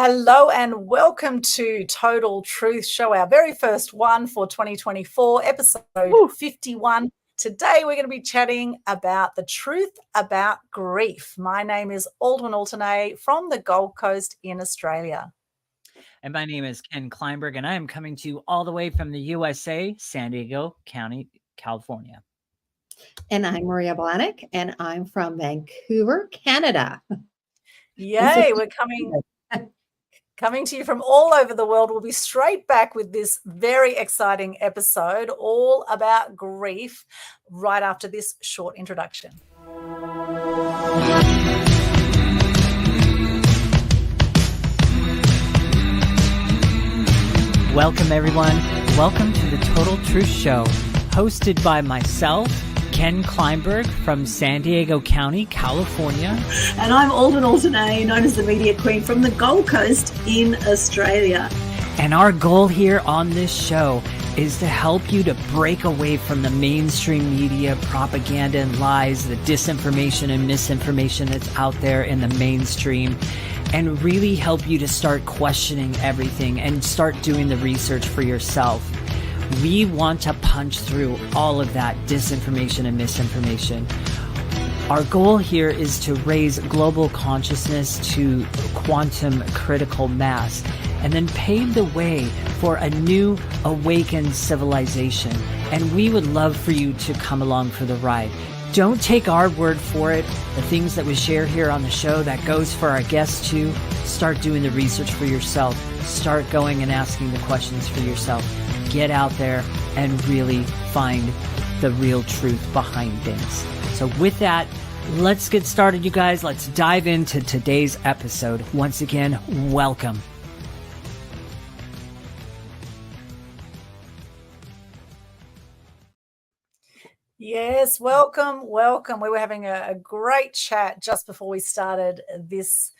Hello and welcome to Total Truth Show, our very first one for 2024, episode 51. Today we're going to be chatting about the truth about grief. My name is Aldwyn Altuney from the Gold Coast in Australia. And my name is Ken Kleinberg, and I am coming to you all the way from the USA, San Diego County, California. And I'm Maria Belanic, and I'm from Vancouver, Canada. Yay, we're coming to you from all over the world. We'll be straight back with this very exciting episode all about grief right after this short introduction. Welcome, everyone. Welcome to the Total Truth Show, hosted by myself, Ken Kleinberg from San Diego County, California. And I'm Aldwyn Altuney, known as the Media Queen from the Gold Coast in Australia. And our goal here on this show is to help you to break away from the mainstream media propaganda and lies, the disinformation and misinformation that's out there in the mainstream, and really help you to start questioning everything and start doing the research for yourself. We want to punch through all of that disinformation and misinformation. Our goal here is to raise global consciousness to quantum critical mass and then pave the way for a new awakened civilization. And we would love for you to come along for the ride. Don't take our word for it. The things that we share here on the show, that goes for our guests too. Start doing the research for yourself. Start going and asking the questions for yourself. Get out there and really find the real truth behind things. So with that, let's get started, you guys. Let's dive into today's episode. Once again, welcome. Yes, welcome. We were having a great chat just before we started this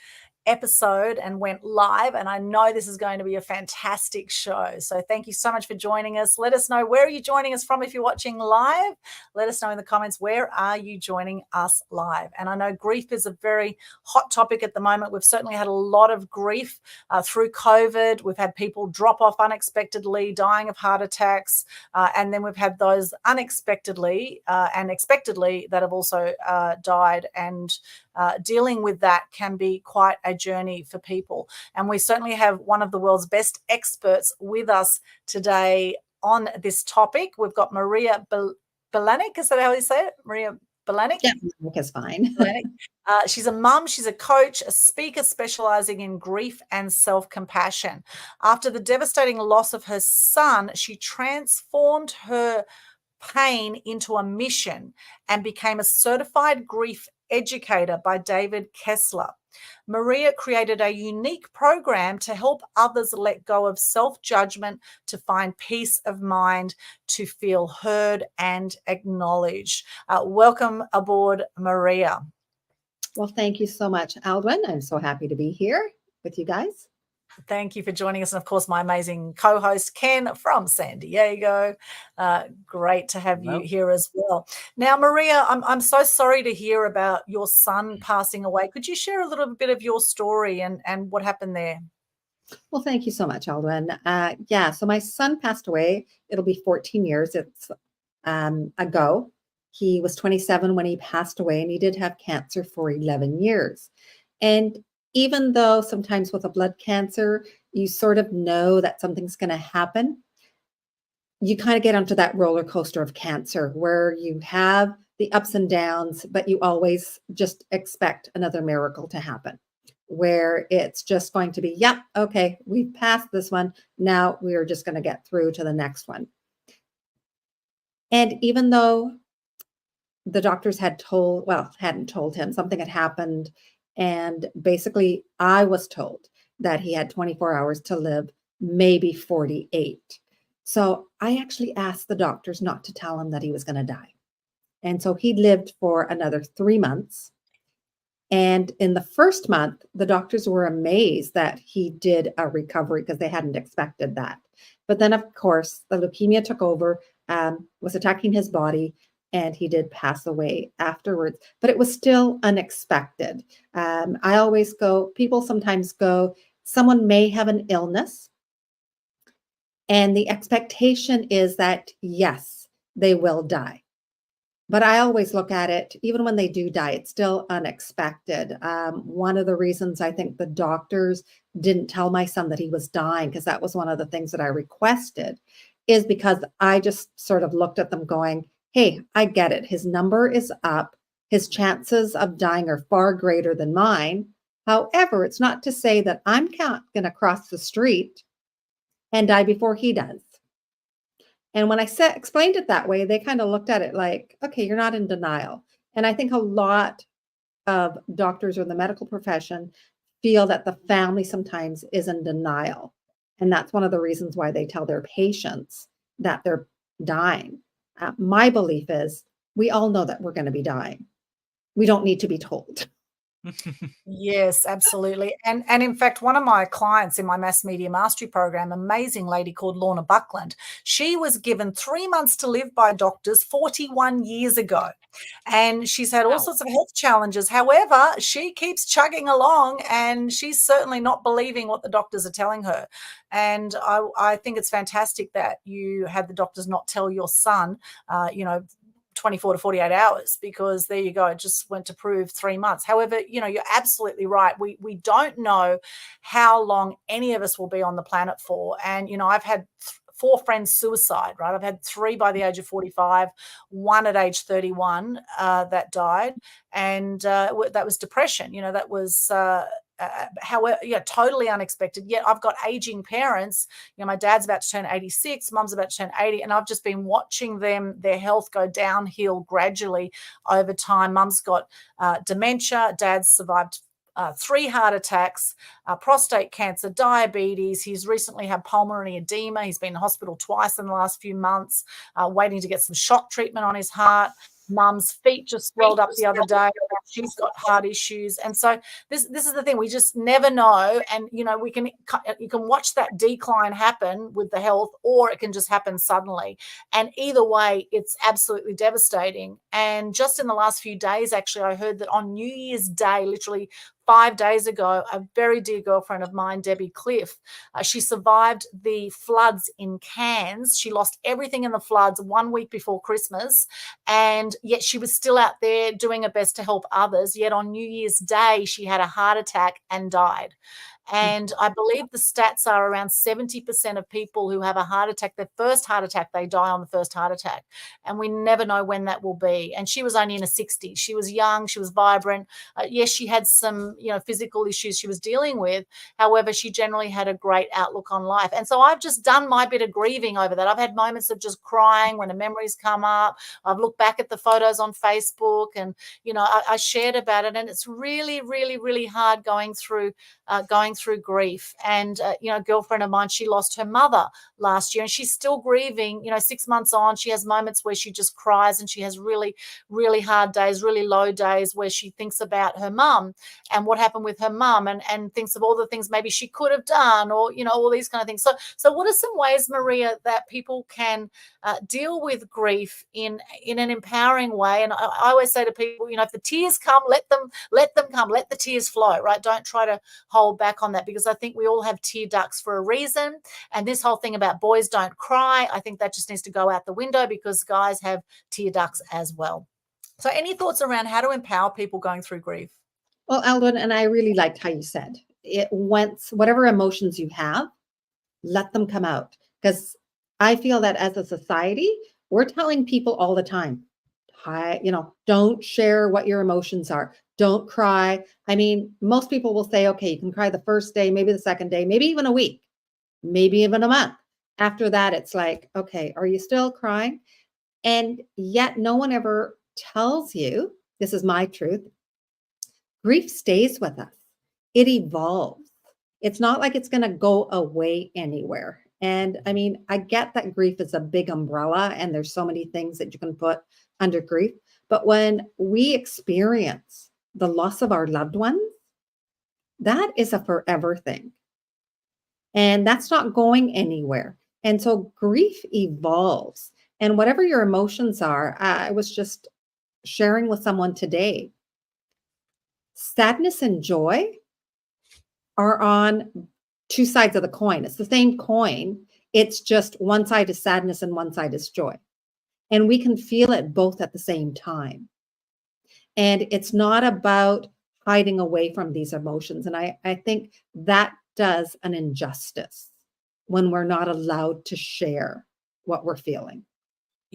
episode and went live, and I know this is going to be a fantastic show. So thank you so much for joining us. Let us know, where are you joining us from? If you're watching live, let us know in the comments, where are you joining us live? And I know grief is a very hot topic at the moment. We've certainly had a lot of grief through COVID. We've had people drop off unexpectedly, dying of heart attacks, and then we've had those unexpectedly and expectedly that have also died, and dealing with that can be quite a journey for people. And we certainly have one of the world's best experts with us today on this topic. We've got Maria Belanic. Is that how you say it? Maria Belanic? Yeah, Belanic is fine. She's a mum, she's a coach, a speaker specializing in grief and self-compassion. After the devastating loss of her son, she transformed her pain into a mission and became a certified grief educator by David Kessler. Maria created a unique program to help others let go of self-judgment, to find peace of mind, to feel heard and acknowledged. Welcome aboard, Maria. Well, thank you so much, Aldwyn. I'm so happy to be here with you guys. Thank you for joining us. And of course, my amazing co-host, Ken from San Diego. Great to have you here as well. Now, Maria, I'm so sorry to hear about your son passing away. Could you share a little bit of your story and what happened there? Well, thank you so much, Aldwyn. So my son passed away. It'll be 14 years ago. He was 27 when he passed away, and he did have cancer for 11 years. And even though sometimes with a blood cancer, you sort of know that something's going to happen, you kind of get onto that roller coaster of cancer where you have the ups and downs, but you always just expect another miracle to happen, where it's just going to be, yep, okay, we've passed this one. Now we're just going to get through to the next one. And even though the doctors hadn't told him, something had happened, and basically, I was told that he had 24 hours to live, maybe 48. So I actually asked the doctors not to tell him that he was going to die. And so he lived for another 3 months. And in the first month, the doctors were amazed that he did a recovery because they hadn't expected that. But then, of course, the leukemia took over, was attacking his body, and he did pass away afterwards, but it was still unexpected. I always go, people sometimes go, someone may have an illness, and the expectation is that, yes, they will die. But I always look at it, even when they do die, it's still unexpected. One of the reasons I think the doctors didn't tell my son that he was dying, because that was one of the things that I requested, is because I just sort of looked at them going, hey, I get it. His number is up. His chances of dying are far greater than mine. However, it's not to say that I'm not going to cross the street and die before he does. And when I explained it that way, they kind of looked at it like, okay, you're not in denial. And I think a lot of doctors or the medical profession feel that the family sometimes is in denial. And that's one of the reasons why they tell their patients that they're dying. My belief is we all know that we're going to be dying. We don't need to be told. Yes, absolutely. And in fact, one of my clients in my mass media mastery program, amazing lady called Lorna Buckland, she was given 3 months to live by doctors 41 years ago. And she's had all sorts of health challenges. However, she keeps chugging along, and she's certainly not believing what the doctors are telling her. And I think it's fantastic that you had the doctors not tell your son, 24 to 48 hours, because there you go. It just went to prove 3 months. However, you're absolutely right. We don't know how long any of us will be on the planet for. And, I've had 4 friends suicide, right? I've had 3 by the age of 45, 1 at age 31 that died. And that was depression. That was however, totally unexpected. Yet I've got aging parents. My dad's about to turn 86, mum's about to turn 80, and I've just been watching their health go downhill gradually over time. Mum's got dementia. Dad's survived 3 heart attacks, prostate cancer, diabetes. He's recently had pulmonary edema. He's been in hospital twice in the last few months, waiting to get some shock treatment on his heart. Mum's feet just swelled up the other day. She's got heart issues. And so this is the thing. We just never know. And, you can watch that decline happen with the health, or it can just happen suddenly. And either way, it's absolutely devastating. And just in the last few days, actually, I heard that on New Year's Day, literally 5 days ago, a very dear girlfriend of mine, Debbie Cliff, she survived the floods in Cairns. She lost everything in the floods 1 week before Christmas, and yet she was still out there doing her best to help others. Yet on New Year's Day, she had a heart attack and died. And I believe the stats are around 70% of people who have a heart attack, their first heart attack, they die on the first heart attack. And we never know when that will be. And she was only in her 60s. She was young. She was vibrant. Yes, she had some, physical issues she was dealing with. However, she generally had a great outlook on life. And so I've just done my bit of grieving over that. I've had moments of just crying when the memories come up. I've looked back at the photos on Facebook, and, I shared about it. And it's really, really, really hard going through grief. And a girlfriend of mine, she lost her mother last year, and she's still grieving. 6 months on, she has moments where she just cries, and she has really, really hard days, really low days, where she thinks about her mum and what happened with her mum, and thinks of all the things maybe she could have done, or all these kind of things. So what are some ways, Maria, that people can deal with grief in an empowering way? And I always say to people, if the tears come, let them come, let the tears flow, right? Don't try to hold back on that, because I think we all have tear ducts for a reason. And this whole thing about boys don't cry, I think that just needs to go out the window, because guys have tear ducts as well. So any thoughts around how to empower people going through grief? Well, Aldwyn, and I really liked how you said it. Once, whatever emotions you have, let them come out. Because I feel that as a society, we're telling people all the time, don't share what your emotions are. Don't cry. I mean, most people will say, okay, you can cry the first day, maybe the second day, maybe even a week, maybe even a month. After that, it's like, okay, are you still crying? And yet no one ever tells you, this is my truth, grief stays with us. It evolves. It's not like it's going to go away anywhere. And I mean, I get that grief is a big umbrella, and there's so many things that you can put under grief. But when we experience the loss of our loved ones, that is a forever thing. And that's not going anywhere. And so grief evolves. And whatever your emotions are, I was just sharing with someone today, sadness and joy are on two sides of the coin. It's the same coin. It's just one side is sadness and one side is joy. And we can feel it both at the same time. And it's not about hiding away from these emotions. And I think that does an injustice when we're not allowed to share what we're feeling.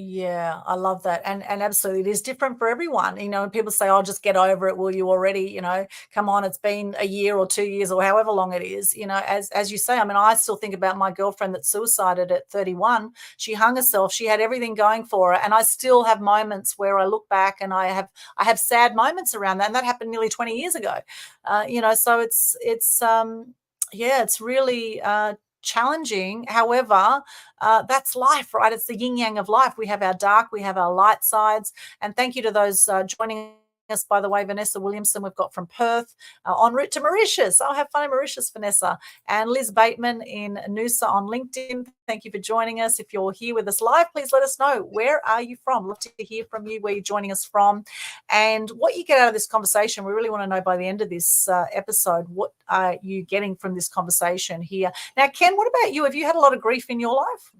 Yeah, I love that. And absolutely, it is different for everyone. And people say, "Oh, just get over it. Will you already, come on, it's been a year or 2 years or however long it is." As you say, I mean, I still think about my girlfriend that suicided at 31. She hung herself. She had everything going for her. And I still have moments where I look back and I have sad moments around that. And that happened nearly 20 years ago. So it's really challenging. However, that's life, right? It's the yin yang of life. We have our dark, we have our light sides. And thank you to those joining us, by the way. Vanessa Williamson, we've got from Perth, en route to Mauritius. I'll have fun in Mauritius, Vanessa. And Liz Bateman in Noosa on LinkedIn. Thank you for joining us. If you're here with us live, please let us know, where are you from? Love to hear from you, where you're joining us from, and what you get out of this conversation. We really want to know by the end of this episode, what are you getting from this conversation here? Now, Ken, what about you? Have you had a lot of grief in your life?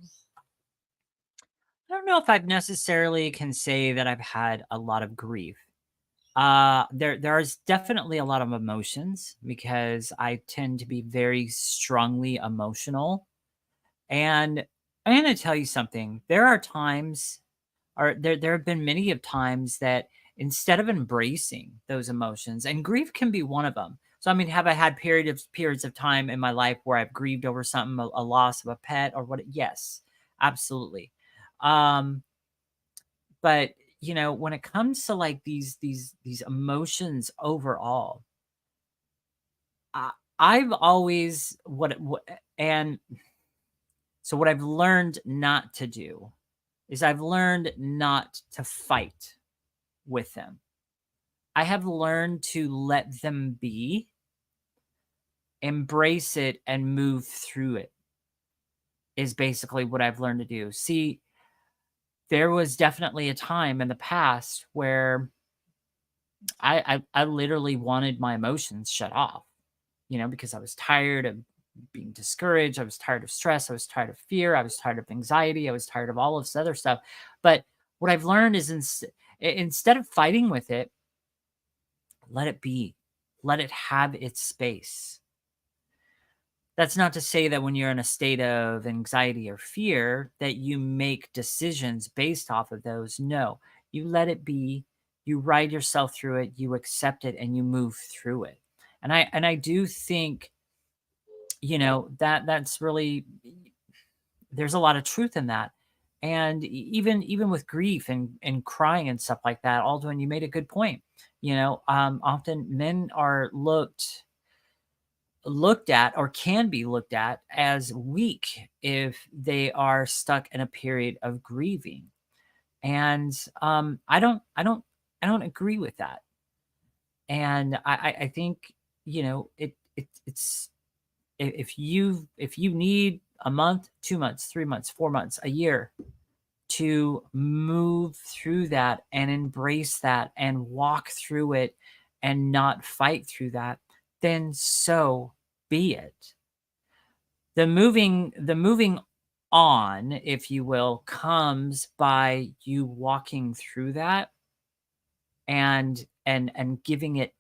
I don't know if I necessarily can say that I've had a lot of grief. There's definitely a lot of emotions, because I tend to be very strongly emotional. And I'm going to tell you something. There are times, or there have been many of times, that instead of embracing those emotions, and grief can be one of them. So, I mean, have I had periods of time in my life where I've grieved over something, a loss of a pet or what? Yes, absolutely. But when it comes to like these emotions overall, I've always and so what I've learned not to do is I've learned not to fight with them. I have learned to let them be, embrace it, and move through it, is basically what I've learned to do. See, there was definitely a time in the past where I literally wanted my emotions shut off, because I was tired of being discouraged. I was tired of stress. I was tired of fear. I was tired of anxiety. I was tired of all of this other stuff. But what I've learned is instead of fighting with it, let it be. Let it have its space. That's not to say that when you're in a state of anxiety or fear that you make decisions based off of those. No, you let it be. You ride yourself through it. You accept it, and you move through it. And I do think, that's really, there's a lot of truth in that. And even with grief and crying and stuff like that, Aldwyn, you made a good point. Often men are looked at, or can be looked at, as weak if they are stuck in a period of grieving. And I don't agree with that. And I think, it's, if you need a month, 2 months, 3 months, 4 months, a year to move through that and embrace that and walk through it and not fight through that, then so be it. The moving on, if you will, comes by you walking through that and giving it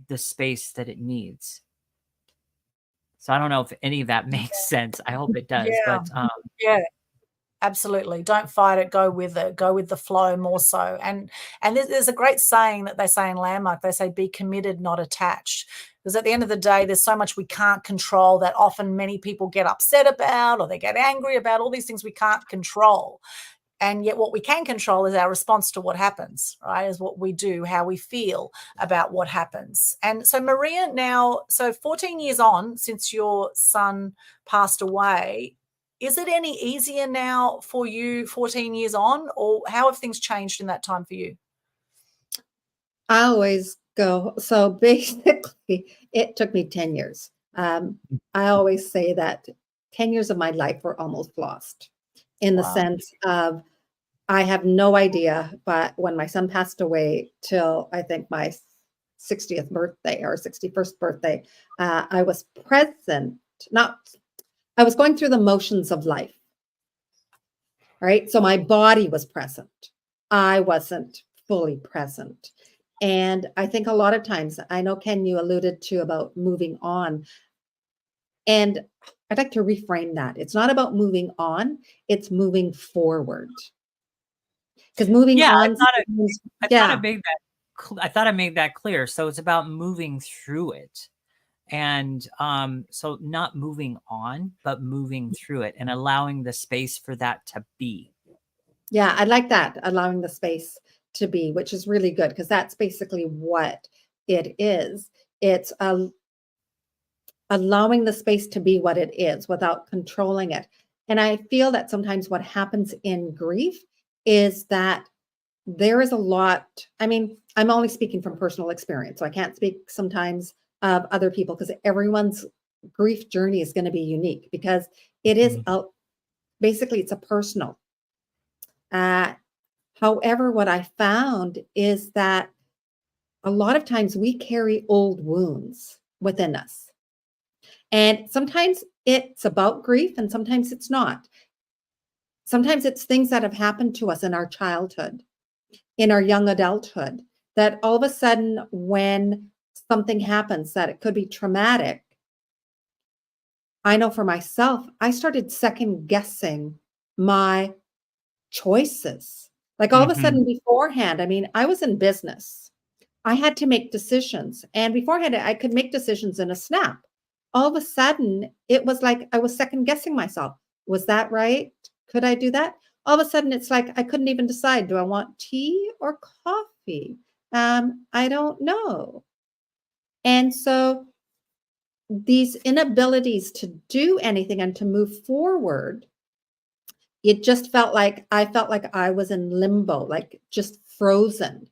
the space that it needs. So I don't know if any of that makes sense. I hope it does. Yeah. But Yeah. Absolutely. Don't fight it. Go with it. Go with the flow more so. And there's a great saying that they say in Landmark. They say, be committed, not attached. Because at the end of the day, there's so much we can't control that often many people get upset about, or they get angry about, all these things we can't control. And yet what we can control is our response to what happens, right? Is what we do, how we feel about what happens. And so Maria, now, so 14 years on since your son passed away, is it any easier now for you 14 years on, or how have things changed in that time for you? I always go, so basically it took me 10 years. I always say that 10 years of my life were almost lost, in the Wow. sense of I have no idea, but when my son passed away, till I think my 60th birthday or 61st birthday, I was present I was going through the motions of life, right? So my body was present. I wasn't fully present. And I think a lot of times, I know, Ken, you alluded to about moving on. And I'd like to reframe that. It's not about moving on, it's moving forward. Because moving Yeah, on, I thought I made that clear. So it's about moving through it. And so not moving on, but moving through it and allowing the space for that to be. Yeah, I like that, allowing the space to be, which is really good because that's basically what it is. It's allowing the space to be what it is without controlling it. And I feel that sometimes what happens in grief is that there is a lot. I mean, I'm only speaking from personal experience, so I can't speak sometimes of other people because everyone's grief journey is going to be unique because it is basically it's a personal. However, what I found is that a lot of times we carry old wounds within us. And sometimes it's about grief and sometimes it's not. Sometimes it's things that have happened to us in our childhood, in our young adulthood, that all of a sudden when something happens that it could be traumatic, I know for myself, I started second guessing my choices. Like all of a sudden beforehand, I mean, I was in business. I had to make decisions. And beforehand, I could make decisions in a snap. All of a sudden, it was like I was second guessing myself. Was that right? Could I do that? All of a sudden, it's like I couldn't even decide. Do I want tea or coffee? I don't know. And so these inabilities to do anything and to move forward, it just felt like I was in limbo, like just frozen.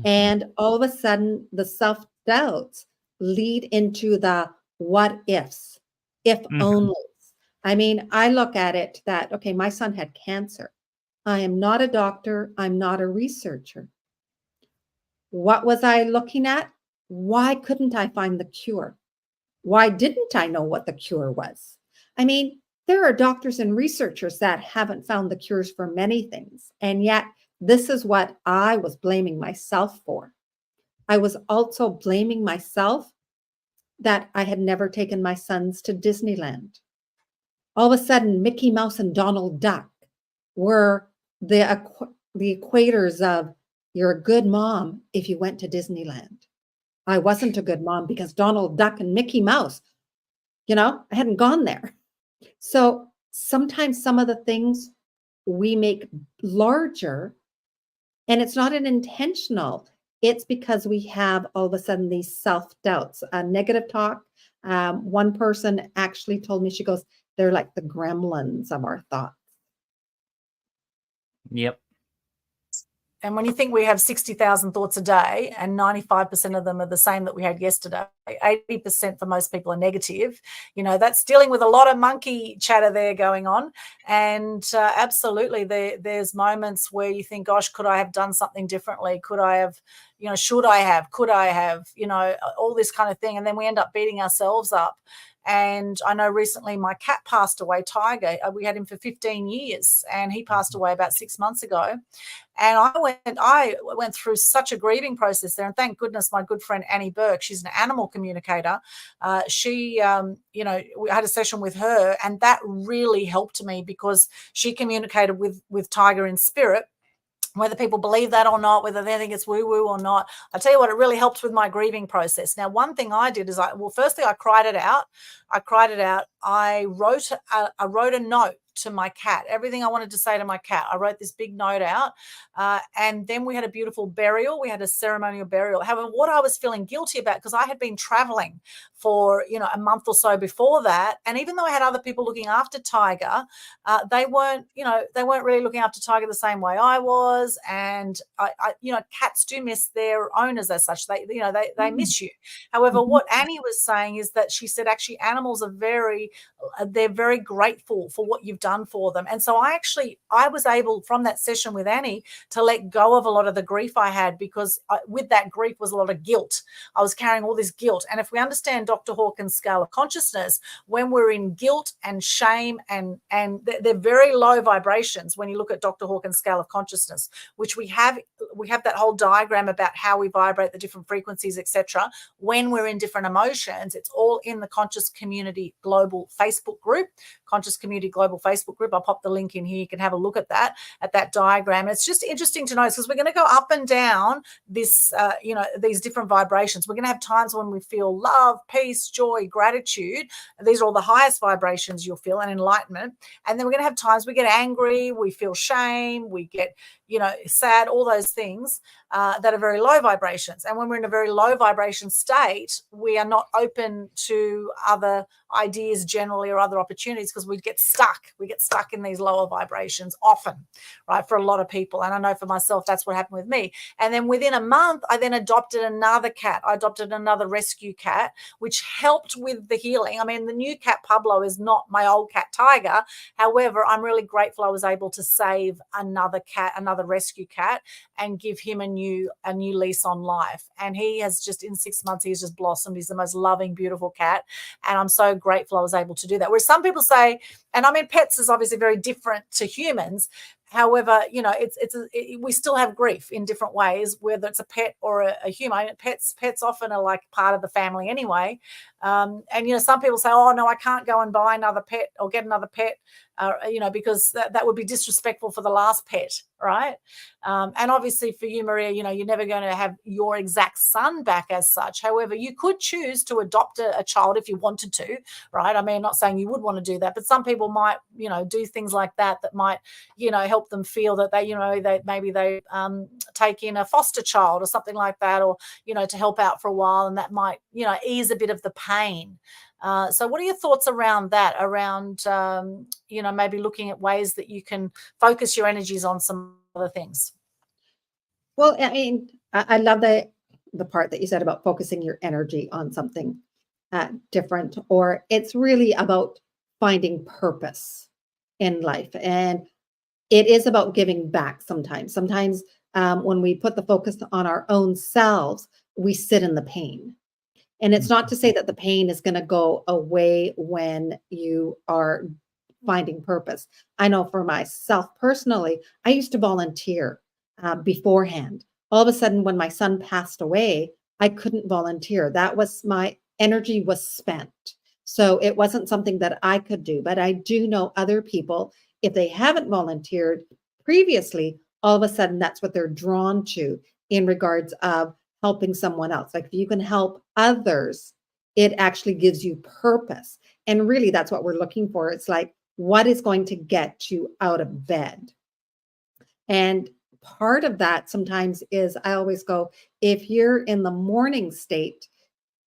And all of a sudden, the self doubts lead into the what ifs, if only. I mean, I look at it that, okay, my son had cancer. I am not a doctor. I'm not a researcher. What was I looking at? Why couldn't I find the cure? Why didn't I know what the cure was? I mean, there are doctors and researchers that haven't found the cures for many things. And yet, this is what I was blaming myself for. I was also blaming myself that I had never taken my sons to Disneyland. All of a sudden, Mickey Mouse and Donald Duck were the equators of you're a good mom if you went to Disneyland. I wasn't a good mom because Donald Duck and Mickey Mouse, I hadn't gone there. So sometimes some of the things we make larger, and it's not an intentional. It's because we have all of a sudden these self-doubts, negative talk. One person actually told me, she goes, they're like the gremlins of our thoughts. Yep. And when you think we have 60,000 thoughts a day and 95% of them are the same that we had yesterday, 80% for most people are negative, that's dealing with a lot of monkey chatter there going on. And absolutely, there's moments where you think, gosh, could I have done something differently? Could I have, should I have, could I have, all this kind of thing. And then we end up beating ourselves up. And I know recently my cat passed away, Tiger. We had him for 15 years and he passed away about 6 months ago. And I went through such a grieving process there. And thank goodness my good friend Annie Burke, she's an animal communicator. We had a session with her and that really helped me because she communicated with Tiger in spirit. Whether people believe that or not, whether they think it's woo-woo or not, I tell you what, it really helps with my grieving process. Now, one thing I did is firstly, I cried it out. I wrote a note to my cat, everything I wanted to say to my cat. I wrote this big note out. And then we had a beautiful burial. We had a ceremonial burial. However, what I was feeling guilty about, because I had been traveling for, a month or so before that. And even though I had other people looking after Tiger, they weren't really looking after Tiger the same way I was. And cats do miss their owners as such. They miss you. However, what Annie was saying is that she said, actually, animals are they're very grateful for what you've done for them. And so I was able from that session with Annie to let go of a lot of the grief I had because with that grief was a lot of guilt. I was carrying all this guilt. And if we understand understand Dr. Hawkins' scale of consciousness, when we're in guilt and shame, and they're very low vibrations when you look at Dr. Hawkins' scale of consciousness, which we have that whole diagram about how we vibrate, the different frequencies, etc. When we're in different emotions, it's all in the Conscious Community Global Facebook group, Conscious Community Global Facebook group. I'll pop the link in here. You can have a look at that diagram. It's just interesting to know, because we're going to go up and down this, these different vibrations. We're going to have times when we feel love, peace, joy, gratitude. These are all the highest vibrations you'll feel, and enlightenment. And then we're going to have times we get angry, we feel shame, we get, sad, all those things that are very low vibrations. And when we're in a very low vibration state, we are not open to other ideas generally, or other opportunities, because we get stuck. We get stuck in these lower vibrations often, right? For a lot of people. And I know for myself, that's what happened with me. And then within a month, I then adopted another cat. I adopted another rescue cat, which helped with the healing. I mean, the new cat, Pablo, is not my old cat, Tiger. However, I'm really grateful I was able to save another cat, another rescue cat, and give him a new lease on life. And he has just, in 6 months, he's just blossomed. He's the most loving, beautiful cat. And I'm so grateful I was able to do that. Where some people say, and I mean, pets is obviously very different to humans. However, we still have grief in different ways, whether it's a pet or a human. Pets often are like part of the family anyway. And some people say, oh no, I can't go and buy another pet or get another pet, because that would be disrespectful for the last pet, right? And obviously for you, Maria, you're never going to have your exact son back as such. However, you could choose to adopt a child if you wanted to, right? I mean, I'm not saying you would want to do that, but some people might, do things like that might, help them feel that they take in a foster child or something like that, or, to help out for a while, and that might, ease a bit of the pain. So what are your thoughts around that, around, maybe looking at ways that you can focus your energies on some other things? Well, I mean, I love the part that you said about focusing your energy on something different, or it's really about finding purpose in life. And it is about giving back sometimes. Sometimes when we put the focus on our own selves, we sit in the pain. And it's not to say that the pain is going to go away when you are finding purpose. I know for myself personally, I used to volunteer beforehand. All of a sudden, when my son passed away, I couldn't volunteer. My energy was spent. So it wasn't something that I could do. But I do know other people, if they haven't volunteered previously, all of a sudden that's what they're drawn to in regards of helping someone else. Like if you can help others, it actually gives you purpose. And really that's what we're looking for. It's like, what is going to get you out of bed? And part of that sometimes is, I always go, if you're in the morning state,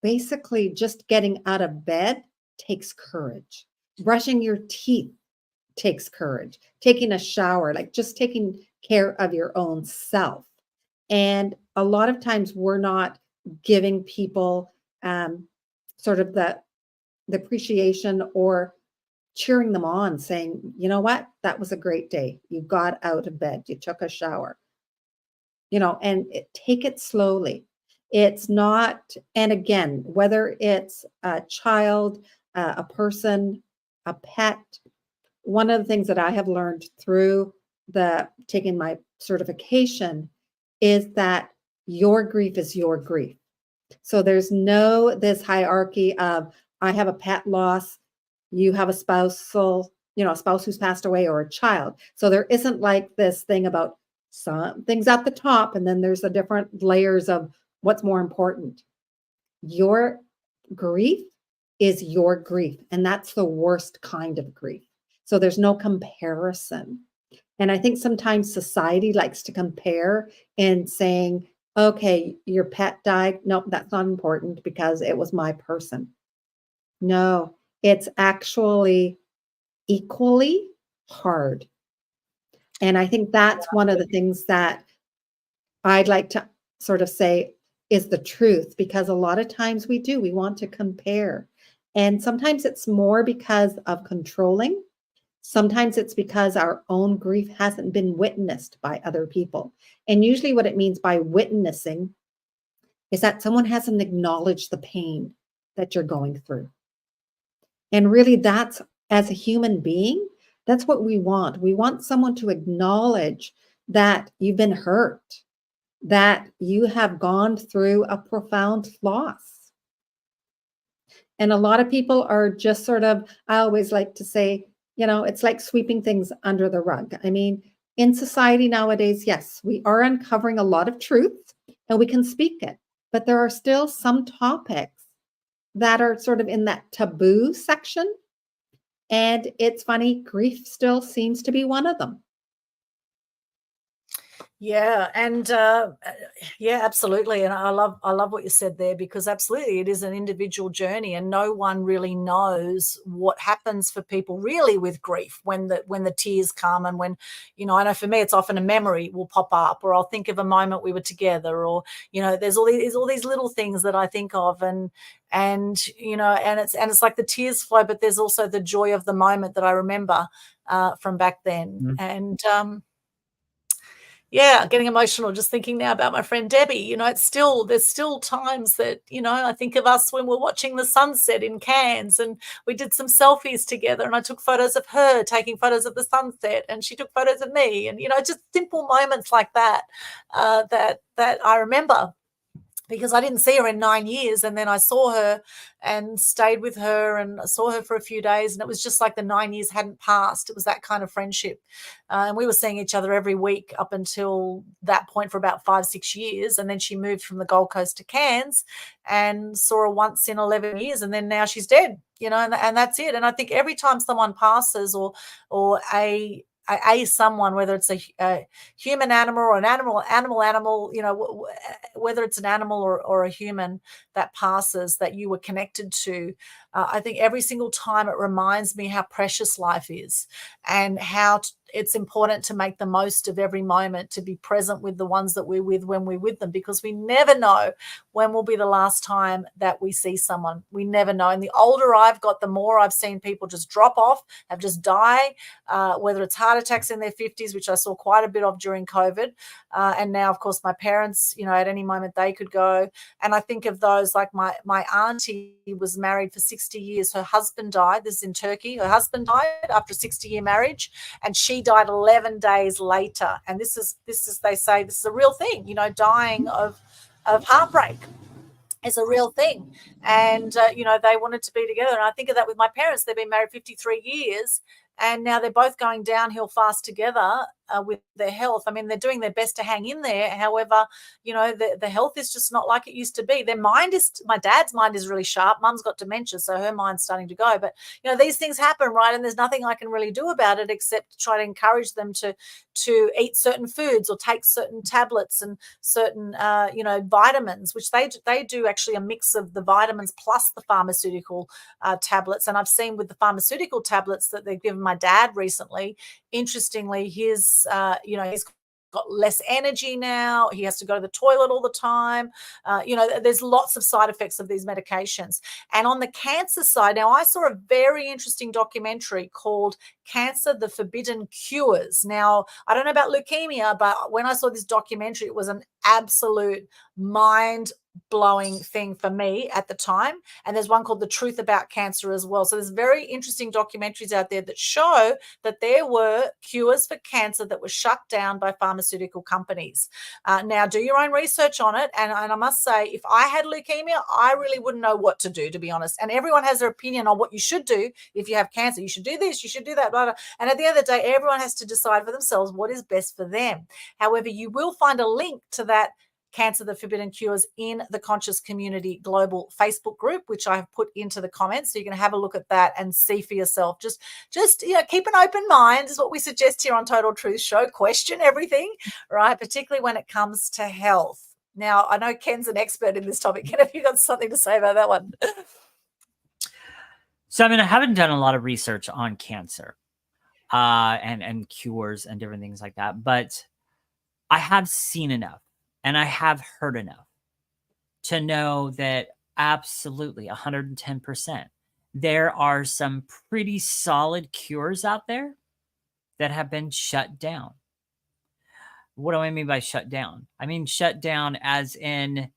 basically just getting out of bed takes courage. Brushing your teeth takes courage. Taking a shower, like just taking care of your own self. And a lot of times we're not giving people sort of the appreciation or cheering them on, saying, you know what, that was a great day. You got out of bed, you took a shower, and take it slowly. It's not, and again, whether it's a child, a person, a pet, one of the things that I have learned through taking my certification is that your grief is your grief. So there's this hierarchy of, I have a pet loss, you have a spouse who's passed away, or a child. So there isn't like this thing about some things at the top, and then there's the different layers of what's more important. Your grief is your grief, and that's the worst kind of grief. So there's no comparison. And I think sometimes society likes to compare and saying, okay, your pet died. No, that's not important because it was my person. No, it's actually equally hard. And I think that's one of the things that I'd like to sort of say is the truth, because a lot of times we want to compare. And sometimes it's more because of controlling. Sometimes it's because our own grief hasn't been witnessed by other people. And usually what it means by witnessing is that someone hasn't acknowledged the pain that you're going through. And really, that's, as a human being, that's what we want. We want someone to acknowledge that you've been hurt, that you have gone through a profound loss. And a lot of people are just sort of, I always like to say, it's like sweeping things under the rug. I mean, in society nowadays, yes, we are uncovering a lot of truth and we can speak it, but there are still some topics that are sort of in that taboo section. And it's funny, grief still seems to be one of them. Yeah, and yeah, absolutely. And I love what you said there, because absolutely it is an individual journey, and no one really knows what happens for people really with grief when the tears come, and when, I know for me it's often a memory will pop up, or I'll think of a moment we were together, or there's all these little things that I think of, and it's like the tears flow, but there's also the joy of the moment that I remember from back then. Mm-hmm. And yeah, getting emotional just thinking now about my friend Debbie. There's still times that, I think of us when we're watching the sunset in Cairns, and we did some selfies together, and I took photos of her taking photos of the sunset, and she took photos of me, and, just simple moments like that, that I remember, because I didn't see her in 9 years. And then I saw her and stayed with her, and I saw her for a few days, and it was just like the 9 years hadn't passed. It was that kind of friendship. And we were seeing each other every week up until that point for about 5-6 years. And then she moved from the Gold Coast to Cairns, and saw her once in 11 years. And then now she's dead, and that's it. And I think every time someone passes, or a someone, whether it's a human animal or an animal, whether it's an animal or a human that passes that you were connected to, I think every single time it reminds me how precious life is, and how it's important to make the most of every moment, to be present with the ones that we're with when we're with them, because we never know when will be the last time that we see someone. We never know. And the older I've got, the more I've seen people just drop off, have just die, whether it's heart attacks in their 50s, which I saw quite a bit of during COVID. And now, of course, my parents, at any moment they could go. And I think of those, like my auntie was married for 60 years. Her husband died. This is in Turkey. Her husband died after a 60-year marriage, and she died 11 days later. And this is they say this is a real thing, dying of heartbreak is a real thing. And they wanted to be together. And I think of that with my parents. They've been married 53 years, and now they're both going downhill fast together with their health. I mean, they're doing their best to hang in there. However, the health is just not like it used to be. My dad's mind is really sharp. Mum's got dementia, so her mind's starting to go. But, these things happen, right? And there's nothing I can really do about it except try to encourage them to eat certain foods, or take certain tablets and certain, vitamins, which they do actually a mix of the vitamins plus the pharmaceutical tablets. And I've seen with the pharmaceutical tablets that they've given my dad recently, interestingly, he's got less energy now. He has to go to the toilet all the time. There's lots of side effects of these medications. And on the cancer side, now I saw a very interesting documentary called Cancer, the Forbidden Cures. Now, I don't know about leukemia, but when I saw this documentary, it was an absolute mind-blowing thing for me at the time. And there's one called The Truth About Cancer as well. So there's very interesting documentaries out there that show that there were cures for cancer that were shut down by pharmaceutical companies. Now, do your own research on it. And I must say, if I had leukemia, I really wouldn't know what to do, to be honest. And everyone has their opinion on what you should do if you have cancer. You should do this, you should do that, blah, blah. And at the end of the day, everyone has to decide for themselves what is best for them. However, you will find a link to that Cancer, the Forbidden Cures in the Conscious Community Global Facebook group, which I have put into the comments. So you can have a look at that and see for yourself. Just keep an open mind is what we suggest here on Total Truth Show. Question everything, right? Particularly when it comes to health. Now, I know Ken's an expert in this topic. Ken, have you got something to say about that one? So, I haven't done a lot of research on cancer and cures and different things like that, but I have seen enough. And I have heard enough to know that absolutely 110%, there are some pretty solid cures out there that have been shut down. What do I mean by shut down? I mean shut down as in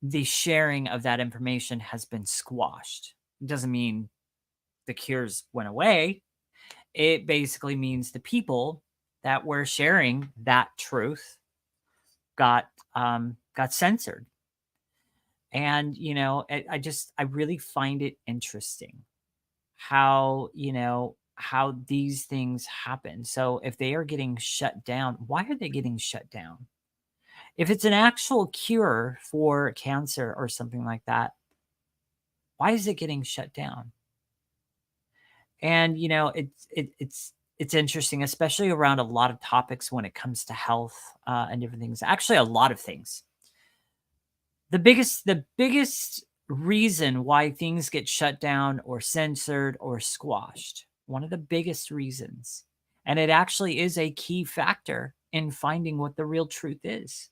the sharing of that information has been squashed. It doesn't mean the cures went away. It basically means the people that were sharing that truth got censored. And, you know, I really find it interesting how, you know, how these things happen. So if they are getting shut down, why are they getting shut down? If it's an actual cure for cancer or something like that, why is it getting shut down? And, you know, it's interesting, especially around a lot of topics when it comes to health and different things. Actually, a lot of things. The biggest reason why things get shut down or censored or squashed, one of the biggest reasons, and it actually is a key factor in finding what the real truth is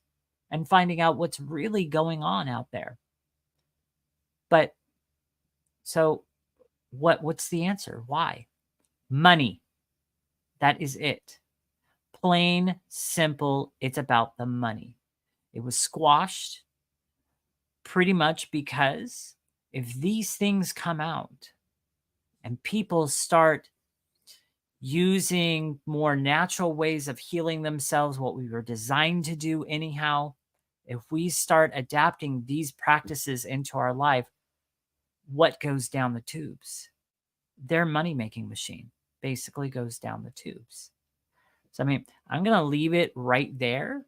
and finding out what's really going on out there. But so what's the answer? Why? Money. That is it. Plain, simple, it's about the money. It was squashed pretty much because if these things come out and people start using more natural ways of healing themselves, what we were designed to do anyhow, if we start adapting these practices into our life, what goes down the tubes? Their money-making machine basically goes down the tubes. So, I mean, I'm going to leave it right there,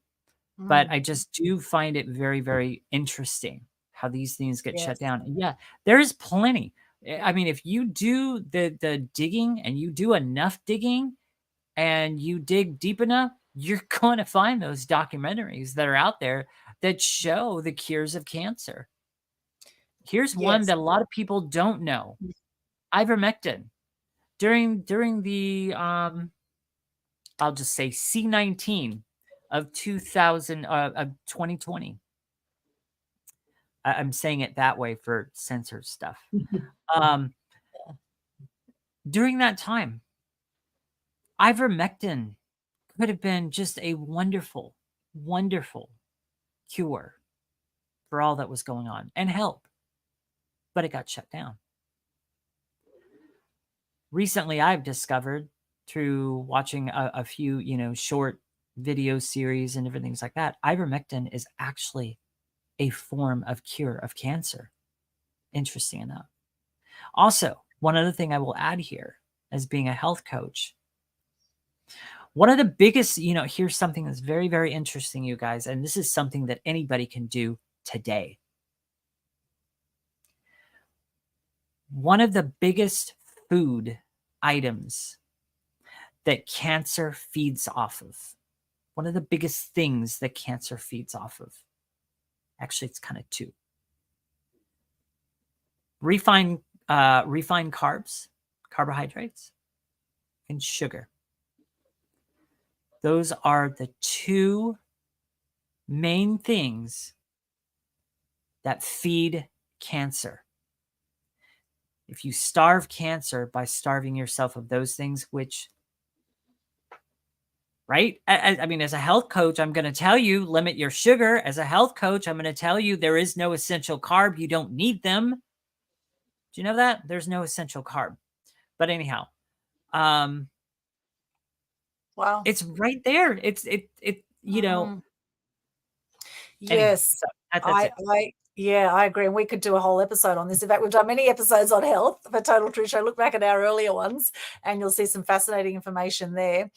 but I just do find it very, very interesting how these things get shut down. And yeah, there's plenty. I mean, if you do the digging and you do enough digging and you dig deep enough, you're going to find those documentaries that are out there that show the cures of cancer. Here's one that a lot of people don't know. Ivermectin. During the I'll just say C19 of 2020. I'm saying it that way for censored stuff. During that time, ivermectin could have been just a wonderful, wonderful cure for all that was going on and help, but it got shut down. Recently, I've discovered through watching a few, you know, short video series and different things like that, ivermectin is actually a form of cure of cancer. Interesting enough. Also, one other thing I will add here as being a health coach, one of the biggest, you know, here's something that's very, very interesting, you guys, and this is something that anybody can do today. One of the biggest food items that cancer feeds off of, one of the biggest things that cancer feeds off of, actually, it's kind of two. Refined carbs, carbohydrates, and sugar. Those are the two main things that feed cancer. If you starve cancer by starving yourself of those things, which, right? I mean, as a health coach, I'm going to tell you, limit your sugar. As a health coach, I'm going to tell you there is no essential carb. You don't need them. Do you know that? There's no essential carb. But anyhow, wow, it's right there. It you know. Yes, anyway, so I agree. And we could do a whole episode on this. In fact, we've done many episodes on health for Total Truth Show. Look back at our earlier ones and you'll see some fascinating information there.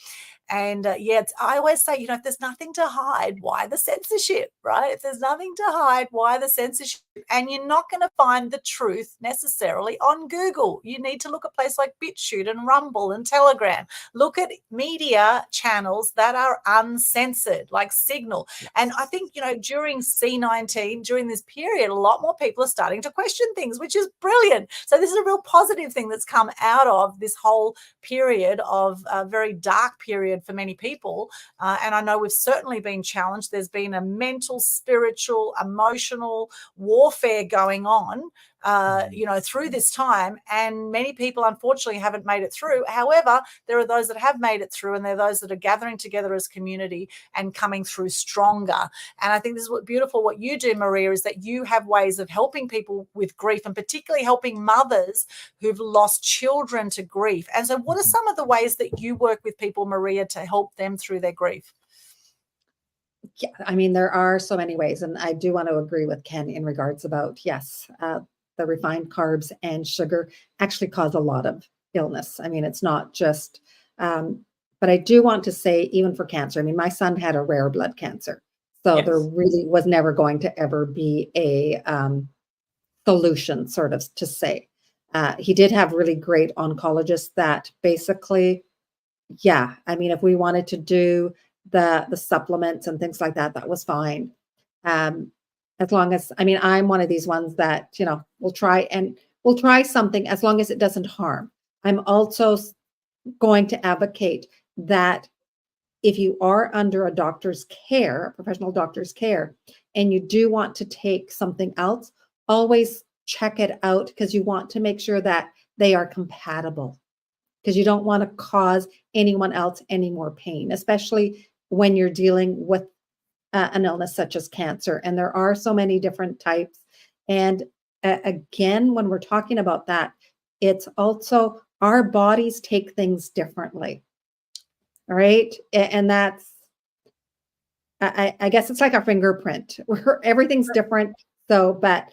And I always say, you know, if there's nothing to hide, why the censorship, right? If there's nothing to hide, why the censorship? And you're not going to find the truth necessarily on Google. You need to look at places like BitChute and Rumble and Telegram. Look at media channels that are uncensored, like Signal. Yes. And I think, you know, during C19, during this period, a lot more people are starting to question things, which is brilliant. So this is a real positive thing that's come out of this whole period of a very dark period for many people. And I know we've certainly been challenged. There's been a mental, spiritual, emotional war warfare going on, through this time, and many people unfortunately haven't made it through. However, there are those that have made it through, and there are those that are gathering together as community and coming through stronger. And I think this is what beautiful what you do, Maria, is that you have ways of helping people with grief, and particularly helping mothers who've lost children to grief. And so what are some of the ways that you work with people, Maria, to help them through their grief? Yeah, I mean, there are so many ways, and I do want to agree with Ken in regards about, yes, the refined carbs and sugar actually cause a lot of illness. I mean, it's not just, but I do want to say, even for cancer, I mean, my son had a rare blood cancer. So there really was never going to ever be a solution, sort of, to say. He did have really great oncologists that basically, yeah, I mean, if we wanted to do the supplements and things like that, that was fine. As long as, I mean, I'm one of these ones that, we'll try something as long as it doesn't harm. I'm also going to advocate that if you are under a doctor's care, a professional doctor's care, and you do want to take something else, always check it out, because you want to make sure that they are compatible, because you don't want to cause anyone else any more pain, especially when you're dealing with an illness such as cancer. And there are so many different types. And again, when we're talking about that, it's also our bodies take things differently. All right. And that's, I guess it's like a fingerprint where everything's different. So, but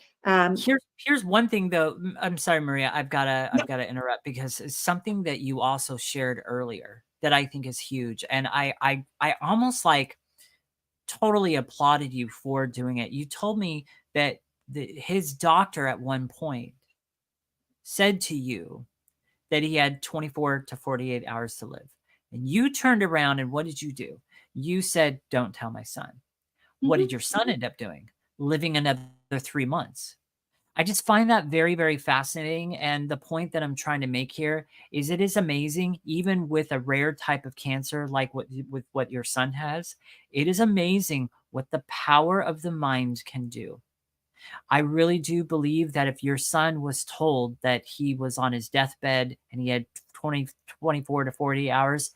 here's one thing though. I'm sorry, Maria, I've gotta interrupt, because it's something that you also shared earlier that I think is huge. And I almost like totally applauded you for doing it. You told me that his doctor at one point said to you that he had 24 to 48 hours to live. And you turned around and what did you do? You said, don't tell my son. What did your son end up doing? Living another 3 months. I just find that very, very fascinating. And the point that I'm trying to make here is it is amazing, even with a rare type of cancer like what your son has, it is amazing what the power of the mind can do. I really do believe that if your son was told that he was on his deathbed and he had 24 to 40 hours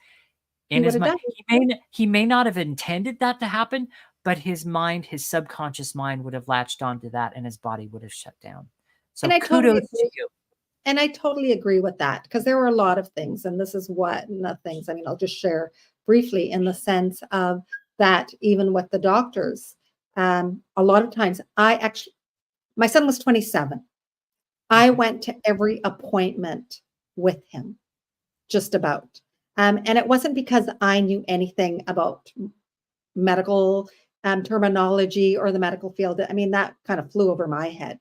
in his mind, he may not have intended that to happen, but his mind, his subconscious mind would have latched onto that and his body would have shut down. So kudos to you. And I totally agree with that, because there were a lot of things, and this is one of the things, I mean, I'll just share briefly in the sense of that, even with the doctors, a lot of times my son was 27. I went to every appointment with him, just about. And it wasn't because I knew anything about medical terminology or the medical field. I mean, that kind of flew over my head.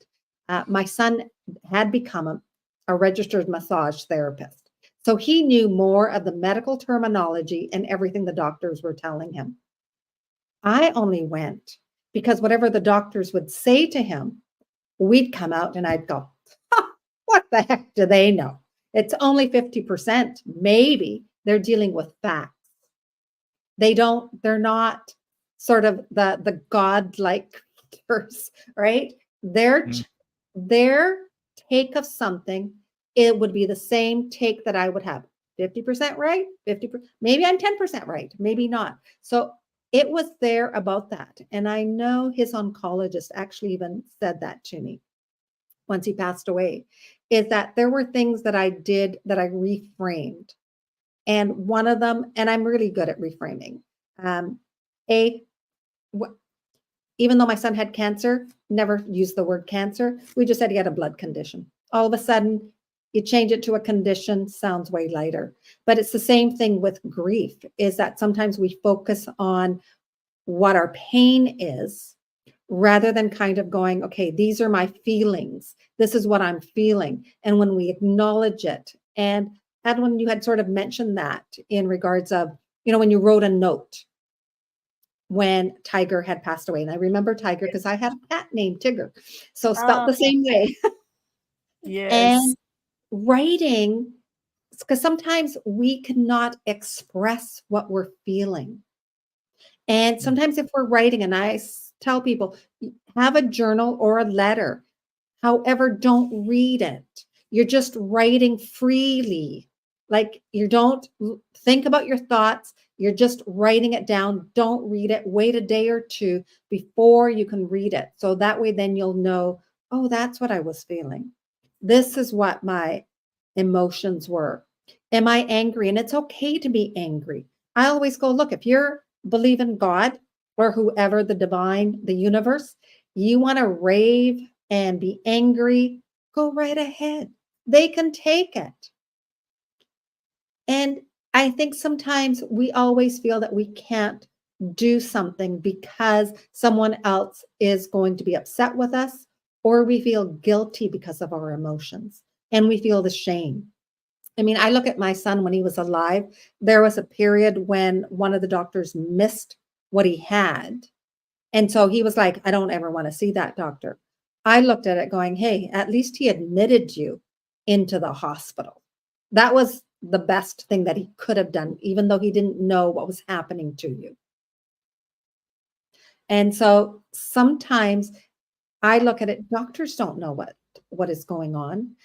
My son had become a registered massage therapist. So he knew more of the medical terminology and everything the doctors were telling him. I only went because whatever the doctors would say to him, we'd come out and I'd go, what the heck do they know? It's only 50%. Maybe they're dealing with facts. They're not sort of the godlike figures, right? Their take of something, it would be the same take that I would have. 50% right, 50%. Maybe I'm 10% right, maybe not. So it was there about that. And I know his oncologist actually even said that to me once he passed away, is that there were things that I did that I reframed. And one of them, and I'm really good at reframing, even though my son had cancer, never used the word cancer. We just said he had a blood condition. All of a sudden, you change it to a condition, sounds way lighter. But it's the same thing with grief, is that sometimes we focus on what our pain is rather than kind of going, okay, these are my feelings. This is what I'm feeling. And when we acknowledge it, and Aldwyn, you had sort of mentioned that in regards of, when you wrote a note when Tiger had passed away. And I remember Tiger because I had a cat named Tigger. So spelled the same way. Yes. And writing, because sometimes we cannot express what we're feeling. And sometimes if we're writing, and I tell people, have a journal or a letter. However, don't read it. You're just writing freely. Like you don't think about your thoughts. You're just writing it down. Don't read it. Wait a day or two before you can read it. So that way, then you'll know, oh, that's what I was feeling. This is what my emotions were. Am I angry? And it's okay to be angry. I always go, look, if you're believe in God or whoever, the divine, the universe, you want to rave and be angry, go right ahead. They can take it. And I think sometimes we always feel that we can't do something because someone else is going to be upset with us, or we feel guilty because of our emotions and we feel the shame. I mean, I look at my son when he was alive. There was a period when one of the doctors missed what he had. And so he was like, I don't ever want to see that doctor. I looked at it going, hey, at least he admitted you into the hospital. That was the best thing that he could have done, even though he didn't know what was happening to you. And so sometimes I look at it, doctors don't know what is going on.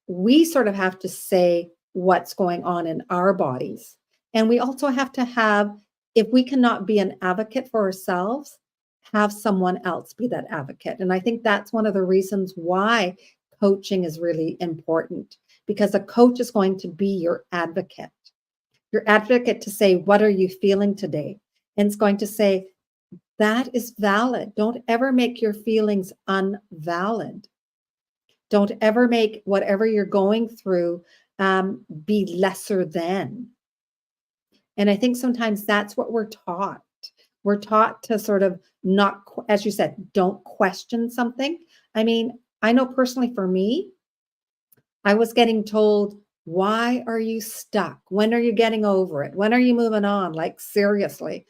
We sort of have to say what's going on in our bodies. And we also have to have, if we cannot be an advocate for ourselves, have someone else be that advocate. And I think that's one of the reasons why coaching is really important, because a coach is going to be your advocate to say, what are you feeling today? And it's going to say, that is valid. Don't ever make your feelings unvalid. Don't ever make whatever you're going through be lesser than. And I think sometimes that's what we're taught. We're taught to sort of not, as you said, don't question something. I mean, I know personally for me, I was getting told, why are you stuck? When are you getting over it? When are you moving on? Like, seriously,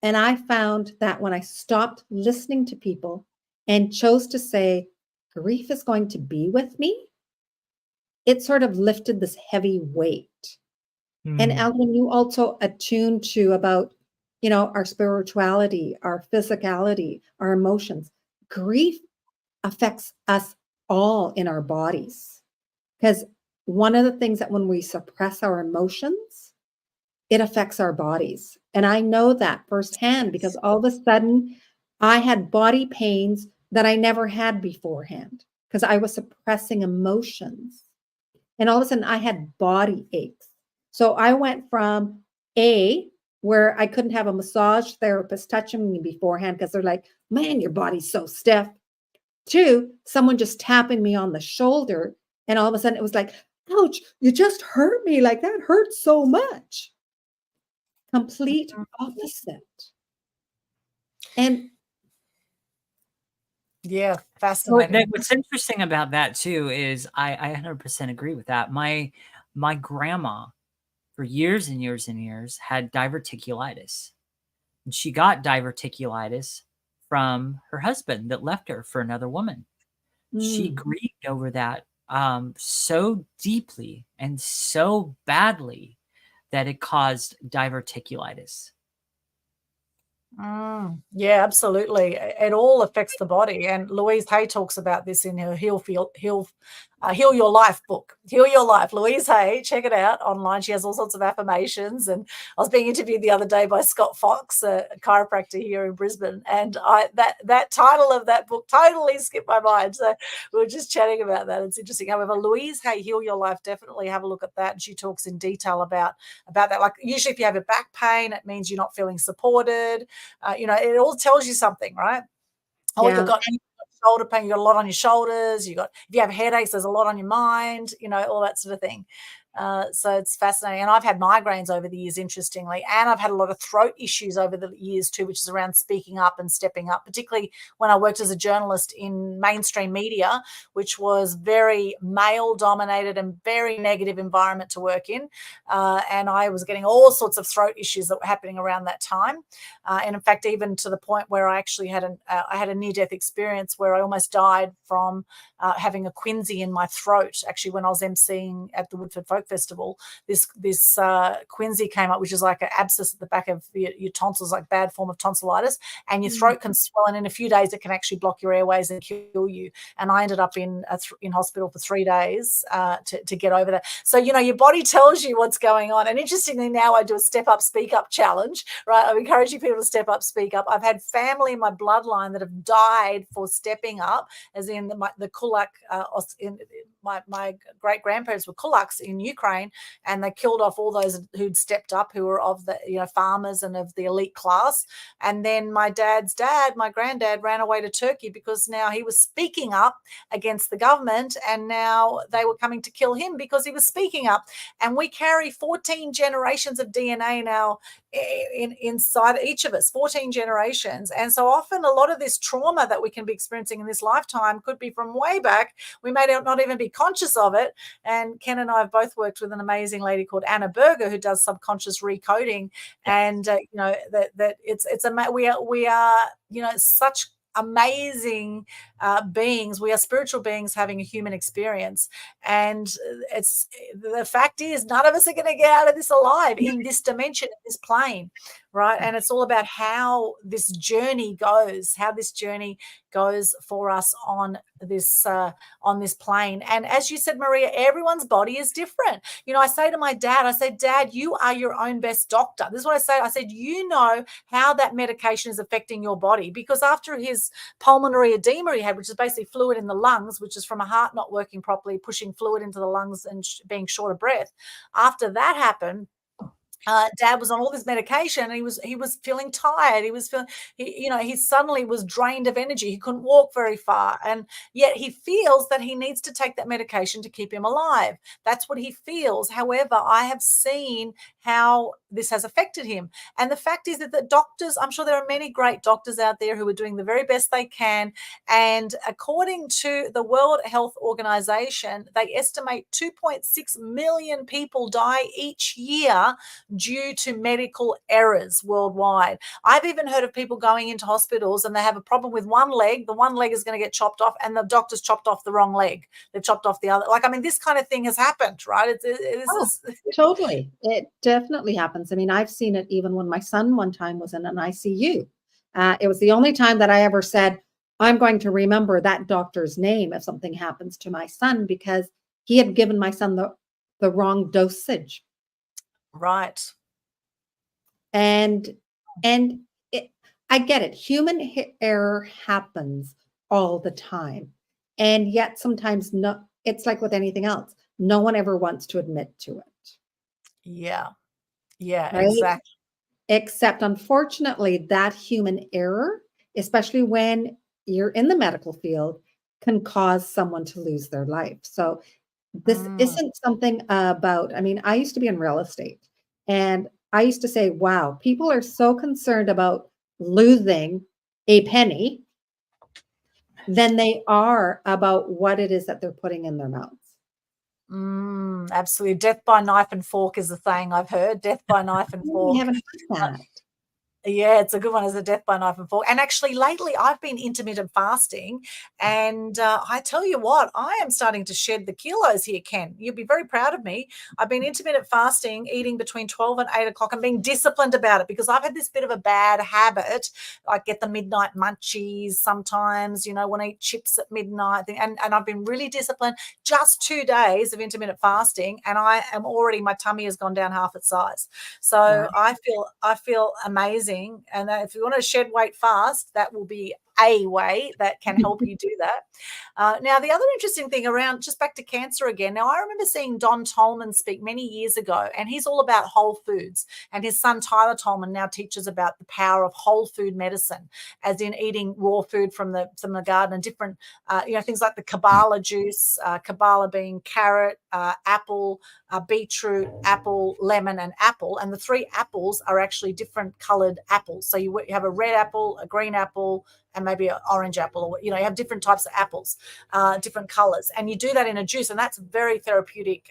and I found that when I stopped listening to people and chose to say, grief is going to be with me, it sort of lifted this heavy weight. And Aldwyn, you also attuned to about, our spirituality, our physicality, our emotions. Grief affects us all in our bodies. Because one of the things that when we suppress our emotions, it affects our bodies. And I know that firsthand because all of a sudden I had body pains that I never had beforehand because I was suppressing emotions. And all of a sudden I had body aches. So I went from where I couldn't have a massage therapist touching me beforehand because they're like, man, your body's so stiff, to someone just tapping me on the shoulder. And all of a sudden it was like, ouch, you just hurt me. Like that hurts so much. Complete opposite. And yeah, fascinating. What's interesting about that too is I 100% agree with that. My grandma for years and years and years had diverticulitis. And she got diverticulitis from her husband that left her for another woman. She grieved over that so deeply and so badly that it caused diverticulitis. Yeah, absolutely. It all affects the body. And Louise Hay talks about this in her Heal Your Life book. Heal Your Life. Louise Hay, check it out online. She has all sorts of affirmations. And I was being interviewed the other day by Scott Fox, a chiropractor here in Brisbane. And that title of that book totally skipped my mind. So we were just chatting about that. It's interesting. However, Louise Hay, Heal Your Life, definitely have a look at that. And she talks in detail about that. Like usually if you have a back pain, it means you're not feeling supported. It all tells you something, right? Oh, yeah. you've got shoulder pain, you've got a lot on your shoulders, if you have headaches, there's a lot on your mind, all that sort of thing. So it's fascinating. And I've had migraines over the years, interestingly, and I've had a lot of throat issues over the years too, which is around speaking up and stepping up, particularly when I worked as a journalist in mainstream media, which was very male dominated and very negative environment to work in. And I was getting all sorts of throat issues that were happening around that time. And in fact, even to the point where I actually had a near-death experience where I almost died from having a quinsy in my throat. Actually, when I was emceeing at the Woodford Folk Festival, this quinsy came up, which is like an abscess at the back of your tonsils, like bad form of tonsillitis, and your throat can swell, and in a few days it can actually block your airways and kill you. And I ended up in hospital for 3 days to get over that. So, your body tells you what's going on. And interestingly, now I do a step up, speak up challenge, right? I'm encouraging people to step up, speak up. I've had family in my bloodline that have died for stepping up, as in the Kulak, my great grandparents were Kulaks in Ukraine, and they killed off all those who'd stepped up, who were of the farmers and of the elite class. And then my dad's dad, my granddad, ran away to Turkey because now he was speaking up against the government, and now they were coming to kill him because he was speaking up. And we carry 14 generations of DNA now inside each of us, 14 generations. And so often a lot of this trauma that we can be experiencing in this lifetime could be from way back. We may not even be conscious of it. And Ken and I have both worked with an amazing lady called Anna Berger, who does subconscious recoding. And that we are such amazing beings. We are spiritual beings having a human experience, and the fact is none of us are going to get out of this alive in this dimension, in this plane, right? And it's all about how this journey goes for us on this plane. And as you said, Maria, everyone's body is different. I say to my dad, Dad, you are your own best doctor. This is what I say. I said, you know how that medication is affecting your body, because after his pulmonary edema he had, which is basically fluid in the lungs, which is from a heart not working properly, pushing fluid into the lungs and being short of breath. After that happened, Dad was on all this medication, and he was feeling tired. He was feeling, he suddenly was drained of energy. He couldn't walk very far, and yet he feels that he needs to take that medication to keep him alive. That's what he feels. However, I have seen how this has affected him. And the fact is that the doctors, I'm sure there are many great doctors out there who are doing the very best they can. And according to the World Health Organization, they estimate 2.6 million people die each year due to medical errors worldwide. I've even heard of people going into hospitals and they have a problem with one leg. The one leg is going to get chopped off, and the doctor's chopped off the wrong leg. They've chopped off the other. This kind of thing has happened, right? Totally. It definitely happens. I mean, I've seen it even when my son one time was in an ICU. It was the only time that I ever said, I'm going to remember that doctor's name if something happens to my son, because he had given my son the wrong dosage. Right. And I get it. Human error happens all the time. And yet sometimes it's like with anything else. No one ever wants to admit to it. Yeah. Yeah, right? exactly. Except unfortunately, that human error, especially when you're in the medical field, can cause someone to lose their life. So this isn't something about, I used to be in real estate, and I used to say, wow, people are so concerned about losing a penny than they are about what it is that they're putting in their mouths. Absolutely. Death by knife and fork is the saying I've heard. Death by knife and fork. We haven't heard that. Yeah, it's a good one, as a death by knife and fork. And actually, lately, I've been intermittent fasting, and I tell you what, I am starting to shed the kilos here, Ken. You'll be very proud of me. I've been intermittent fasting, eating between 12 and 8 o'clock, and being disciplined about it, because I've had this bit of a bad habit. I get the midnight munchies sometimes, want to eat chips at midnight, and I've been really disciplined. Just 2 days of intermittent fasting, and I am already, my tummy has gone down half its size. So wow. I feel amazing. And if you want to shed weight fast, that will be a way that can help you do that. Now, the other interesting thing around, just back to cancer again. Now, I remember seeing Don Tolman speak many years ago, and he's all about whole foods. And his son, Tyler Tolman, now teaches about the power of whole food medicine, as in eating raw food from the garden, and different, things like the Kabbalah juice, Kabbalah being carrot, apple, beetroot, apple, lemon, and apple. And the 3 apples are actually different colored apples. So you have a red apple, a green apple, and maybe an orange apple, or, you have different types of apples, different colors. And you do that in a juice, and that's very therapeutic,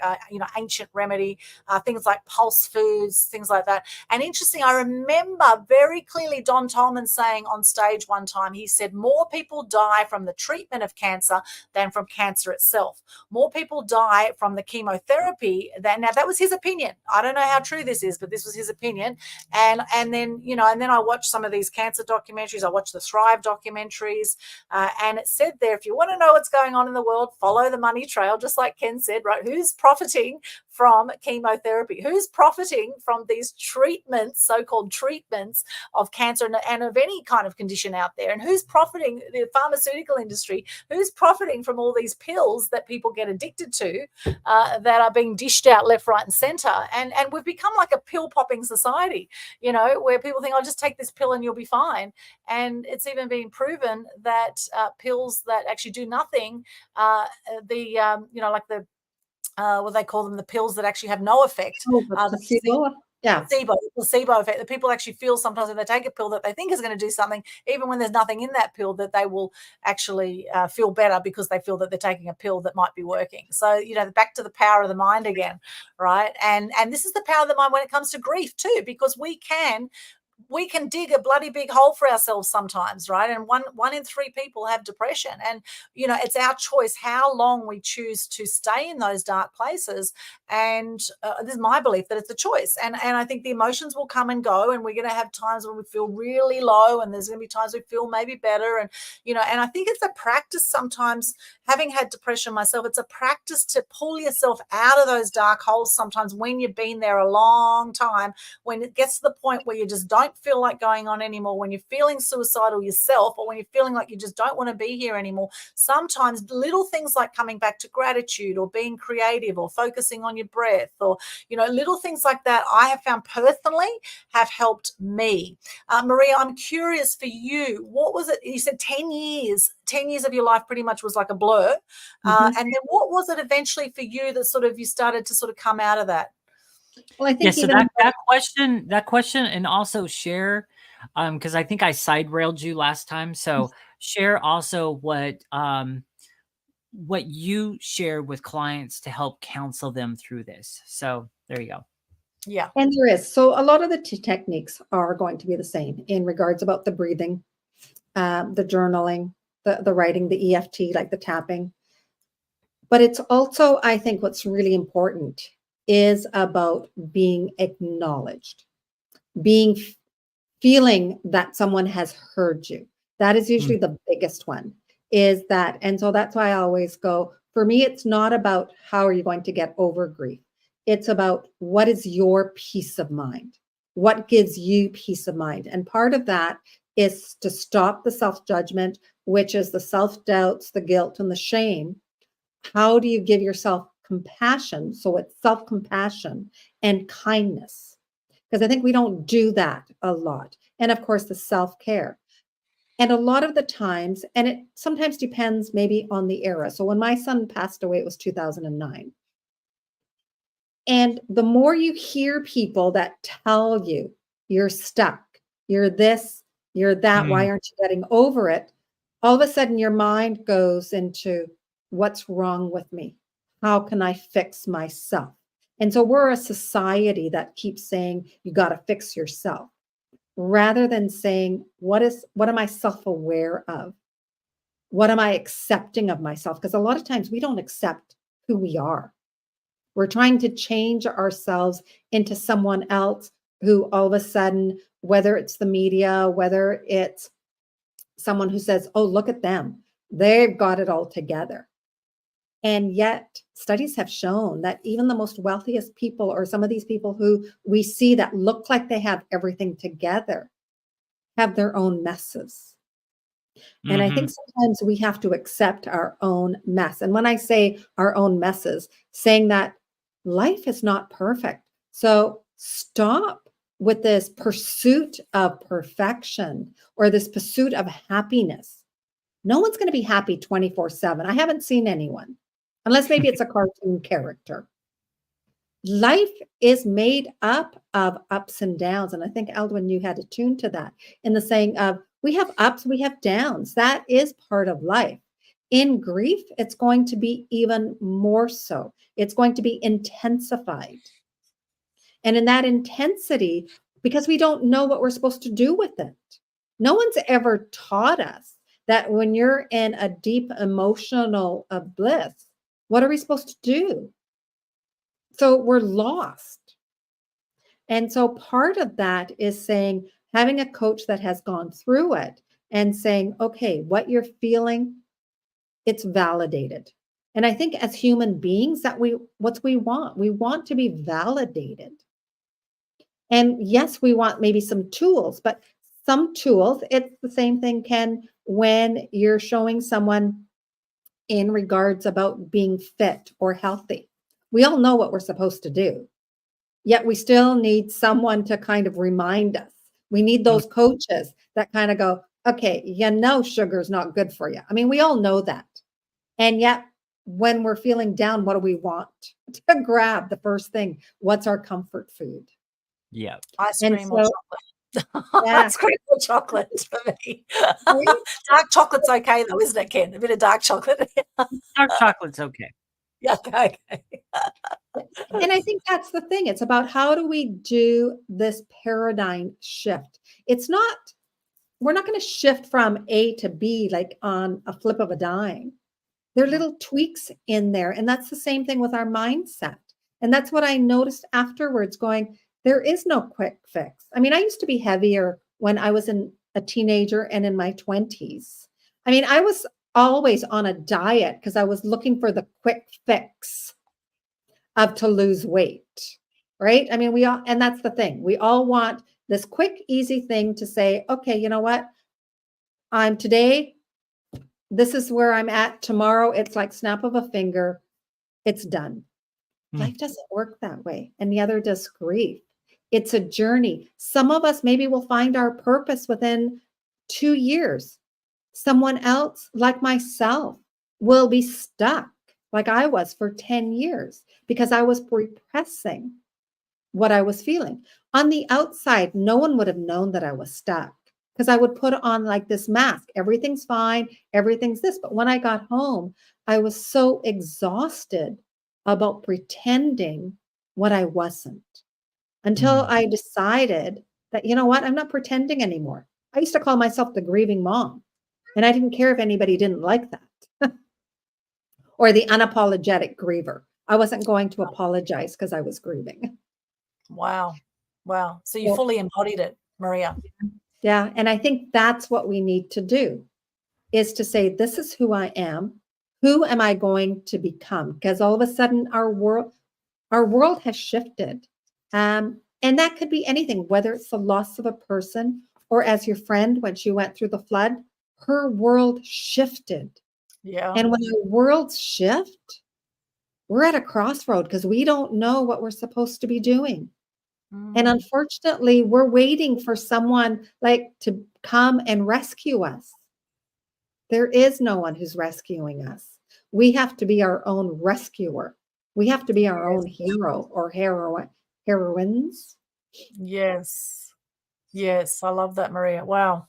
ancient remedy, things like pulse foods, things like that. And interesting, I remember very clearly Don Tolman saying on stage one time, he said, more people die from the treatment of cancer than from cancer itself. More people die from the chemotherapy than, now that was his opinion. I don't know how true this is, but this was his opinion. And then, and then I watched some of these cancer documentaries. I watched the Thrive documentaries, and it said there, if you want to know what's going on in the world, follow the money trail, just like Ken said, right? Who's profiting from chemotherapy? Who's profiting from these treatments, so-called treatments of cancer and of any kind of condition out there? And who's profiting? The pharmaceutical industry. Who's profiting from all these pills that people get addicted to, that are being dished out left, right, and center? And we've become like a pill-popping society, where people think, I'll just take this pill and you'll be fine. And it's even been proven that pills that actually do nothing, what they call them, the pills that actually have no effect. Placebo. Yeah. Placebo effect. The people actually feel sometimes when they take a pill that they think is going to do something, even when there's nothing in that pill, that they will actually feel better because they feel that they're taking a pill that might be working. So, back to the power of the mind again, right? And this is the power of the mind when it comes to grief too, because we can dig a bloody big hole for ourselves sometimes, right? And one in 3 people have depression. And, it's our choice how long we choose to stay in those dark places. And this is my belief that it's a choice. And I think the emotions will come and go, and we're going to have times when we feel really low, and there's going to be times we feel maybe better. And, and I think it's a practice sometimes, having had depression myself, it's a practice to pull yourself out of those dark holes sometimes when you've been there a long time, when it gets to the point where you just don't feel like going on anymore, when you're feeling suicidal yourself, or when you're feeling like you just don't want to be here anymore. Sometimes little things like coming back to gratitude, or being creative, or focusing on your breath, or little things like that, I have found personally have helped me. Maria, I'm curious for you, what was it? You said 10 years of your life pretty much was like a blur. And then what was it eventually for you that you started to come out of that? Well, I think so that question, and also share, because I think I side railed you last time. So share also what you share with clients to help counsel them through this. So there you go. Yeah. And there is. So a lot of the techniques are going to be the same in regards about the breathing, the journaling, the writing, the EFT, like the tapping. But it's also, I think what's really important is about being acknowledged, feeling that someone has heard you. That is usually the biggest one, is that. And so that's why I always go, for me, it's not about how are you going to get over grief. It's about what is your peace of mind? What gives you peace of mind? And part of that is to stop the self-judgment, which is the self-doubts, the guilt, and the shame. How do you give yourself compassion? So it's self-compassion and kindness, because I think we don't do that a lot. And of course, the self-care. And a lot of the times, and it sometimes depends maybe on the era. So when my son passed away, it was 2009. And the more you hear people that tell you you're stuck, you're this, you're that, why aren't you getting over it? All of a sudden your mind goes into, what's wrong with me? How can I fix myself? And so we're a society that keeps saying you got to fix yourself, rather than saying, what am I self-aware of? What am I accepting of myself? Because a lot of times we don't accept who we are. We're trying to change ourselves into someone else who all of a sudden, whether it's the media, whether it's someone who says, oh, look at them, they've got it all together. And yet studies have shown that even the most wealthiest people, or some of these people who we see that look like they have everything together, have their own messes. And I think sometimes we have to accept our own mess. And when I say our own messes, saying that life is not perfect. So stop with this pursuit of perfection, or this pursuit of happiness. No one's going to be happy 24/7. I haven't seen anyone, unless maybe it's a cartoon character. Life is made up of ups and downs. And I think, Aldwyn, you had attuned to that in the saying of, We have ups, we have downs. That is part of life. In grief, it's going to be even more so. It's going to be intensified. And in that intensity, because we don't know what we're supposed to do with it. No one's ever taught us that when you're in a deep emotional bliss, what are we supposed to do? So we're lost. And so part of that is saying, having a coach that has gone through it and saying, okay, what you're feeling, it's validated. And I think as human beings, what we want to be validated. And yes, we want maybe some tools, but some tools, it's the same thing, Ken, when you're showing someone in regards about being fit or healthy. We all know what we're supposed to do, yet we still need someone to kind of remind us. We need those coaches that kind of go, okay, sugar is not good for you. I mean, we all know that. And yet when we're feeling down, what do we want? To grab the first thing. What's our comfort food? Yeah. Ice And cream or so, chocolate. yeah. Ice cream or chocolate for me. Right? Dark chocolate's okay though, isn't it, Ken? A bit of dark chocolate. Dark chocolate's okay. Yeah, okay. And I think that's the thing. It's about how do we do this paradigm shift? We're not going to shift from A to B like on a flip of a dime. There are little tweaks in there. And that's the same thing with our mindset. And that's what I noticed afterwards going, there is no quick fix. I mean, I used to be heavier when I was a teenager and in my 20s. I mean, I was always on a diet because I was looking for the quick fix to lose weight, right? I mean, and that's the thing. We all want this quick, easy thing to say, okay, you know what? Today, this is where I'm at. Tomorrow, it's like snap of a finger. It's done. Life doesn't work that way. And neither does grief. It's a journey. Some of us maybe will find our purpose within 2 years. Someone else, like myself, will be stuck like I was for 10 years because I was repressing what I was feeling. On the outside, no one would have known that I was stuck because I would put on like this mask. Everything's fine. Everything's this. But when I got home, I was so exhausted about pretending what I wasn't until I decided that, you know what, I'm not pretending anymore. I used to call myself the grieving mom, and I didn't care if anybody didn't like that. Or the unapologetic griever. I wasn't going to apologize because I was grieving. Wow. So you fully embodied it, Maria. Yeah. And I think that's what we need to do, is to say, this is who I am. Who am I going to become? Because all of a sudden our world has shifted. And that could be anything, whether it's the loss of a person or as your friend, when she went through the flood, her world shifted. Yeah. And when our worlds shift, we're at a crossroad because we don't know what we're supposed to be doing. And unfortunately, we're waiting for someone like to come and rescue us. There is no one who's rescuing us. We have to be our own rescuer. We have to be our own hero or heroines. Yes. I love that, Maria. Wow.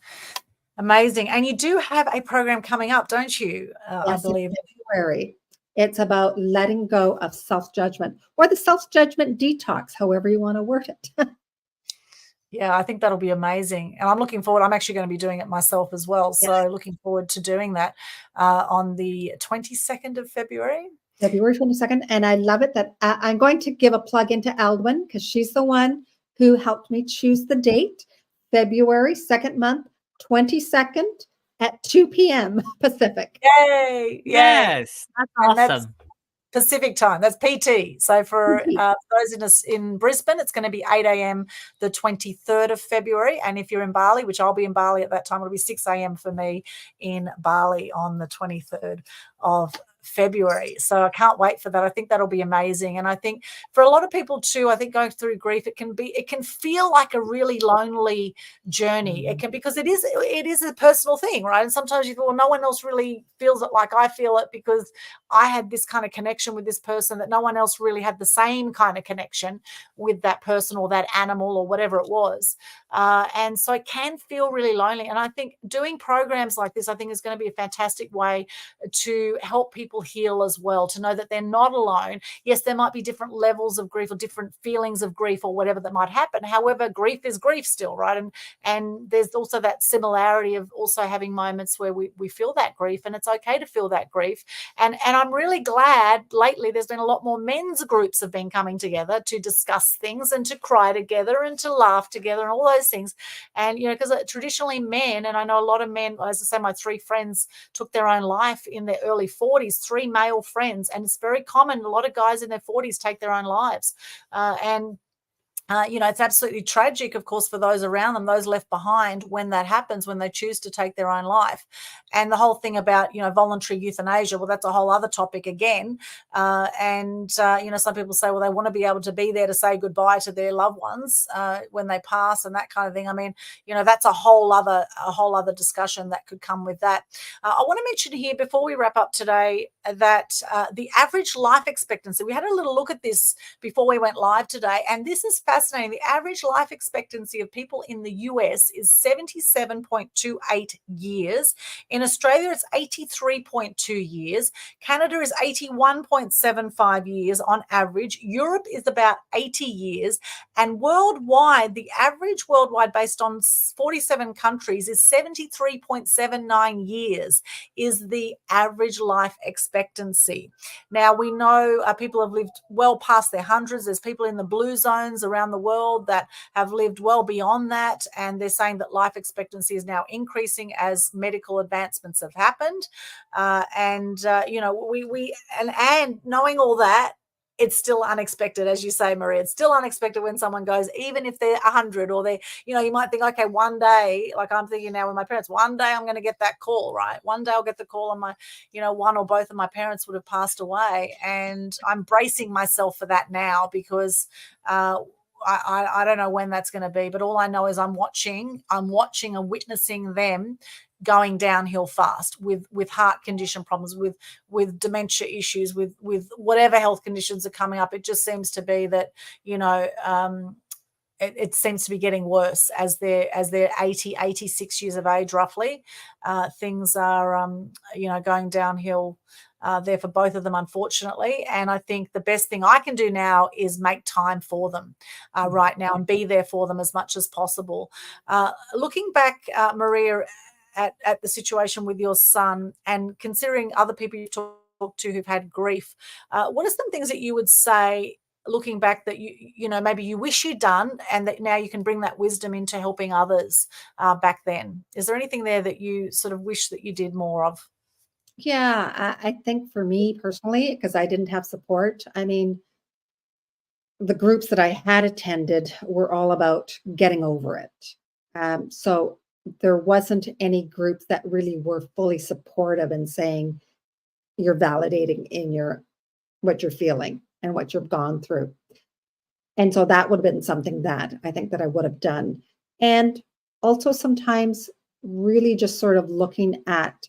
Amazing. And you do have a program coming up, don't you? Yes, I believe. in February. It's about letting go of self-judgment, or the self-judgment detox, however you want to word it. Yeah, I think that'll be amazing. And I'm looking forward. I'm actually going to be doing it myself as well. So looking forward to doing that on the 22nd of February. February 22nd. And I love it that I'm going to give a plug into Aldwyn because she's the one who helped me choose the date. February 2nd month, 22nd at 2 p.m. Pacific. Yay. Yes, that's awesome. That's Pacific time. That's PT. So for those in Brisbane, it's going to be 8 a.m. the 23rd of February. And if you're in Bali, which I'll be in Bali at that time, it'll be 6 a.m. for me in Bali on the 23rd of February. So I can't wait for that. I think that'll be amazing. And I think for a lot of people too, I think going through grief, it can feel like a really lonely journey. It can, because it is a personal thing, right? And sometimes you feel, well, no one else really feels it like I feel it, because I had this kind of connection with this person that no one else really had the same kind of connection with that person or that animal or whatever it was. And so it can feel really lonely. And I think doing programs like this, I think, is going to be a fantastic way to help people heal as well, to know that they're not alone. Yes, there might be different levels of grief or different feelings of grief or whatever that might happen. However, grief is grief still, right? And there's also that similarity of also having moments where we feel that grief, and it's okay to feel that grief. And I'm really glad lately there's been a lot more men's groups have been coming together to discuss things and to cry together and to laugh together and all those things. And, because traditionally men, and I know a lot of men, as I say, my 3 friends took their own life in their early 40s, 3 male friends. And it's very common. A lot of guys in their 40s take their own lives. It's absolutely tragic, of course, for those around them, those left behind, when that happens, when they choose to take their own life. And the whole thing about, voluntary euthanasia, well, that's a whole other topic again. Some people say, well, they want to be able to be there to say goodbye to their loved ones when they pass and that kind of thing. I mean, that's a whole other discussion that could come with that. I want to mention here before we wrap up today that the average life expectancy, we had a little look at this before we went live today, and this is fascinating. The average life expectancy of people in the US is 77.28 years. In Australia, it's 83.2 years. Canada is 81.75 years on average. Europe is about 80 years. And worldwide, the average worldwide based on 47 countries is 73.79 years is the average life expectancy. Now, we know people have lived well past their hundreds. There's people in the blue zones around the world that have lived well beyond that, and they're saying that life expectancy is now increasing as medical advancements have happened. And knowing all that, it's still unexpected, as you say, Maria. It's still unexpected when someone goes, even if they're 100 or they, you might think, okay, one day, like I'm thinking now with my parents, one day I'm going to get that call, right? One day I'll get the call on my, one or both of my parents would have passed away. And I'm bracing myself for that now, because I don't know when that's going to be, but all I know is I'm watching and witnessing them going downhill fast with heart condition problems, with dementia issues, with whatever health conditions are coming up. It just seems to be that, it seems to be getting worse as they're 80, 86 years of age, roughly. Things are, going downhill there for both of them, unfortunately. And I think the best thing I can do now is make time for them right now and be there for them as much as possible. Looking back, Maria, at the situation with your son, and considering other people you talked to who've had grief, what are some things that you would say, looking back, that maybe you wish you'd done, and that now you can bring that wisdom into helping others back then? Is there anything there that you sort of wish that you did more of? Yeah, I think for me personally, because I didn't have support, I mean, the groups that I had attended were all about getting over it. So there wasn't any groups that really were fully supportive and saying you're validating in what you're feeling and what you've gone through. And so that would have been something that I think that I would have done. And also sometimes really just sort of looking at,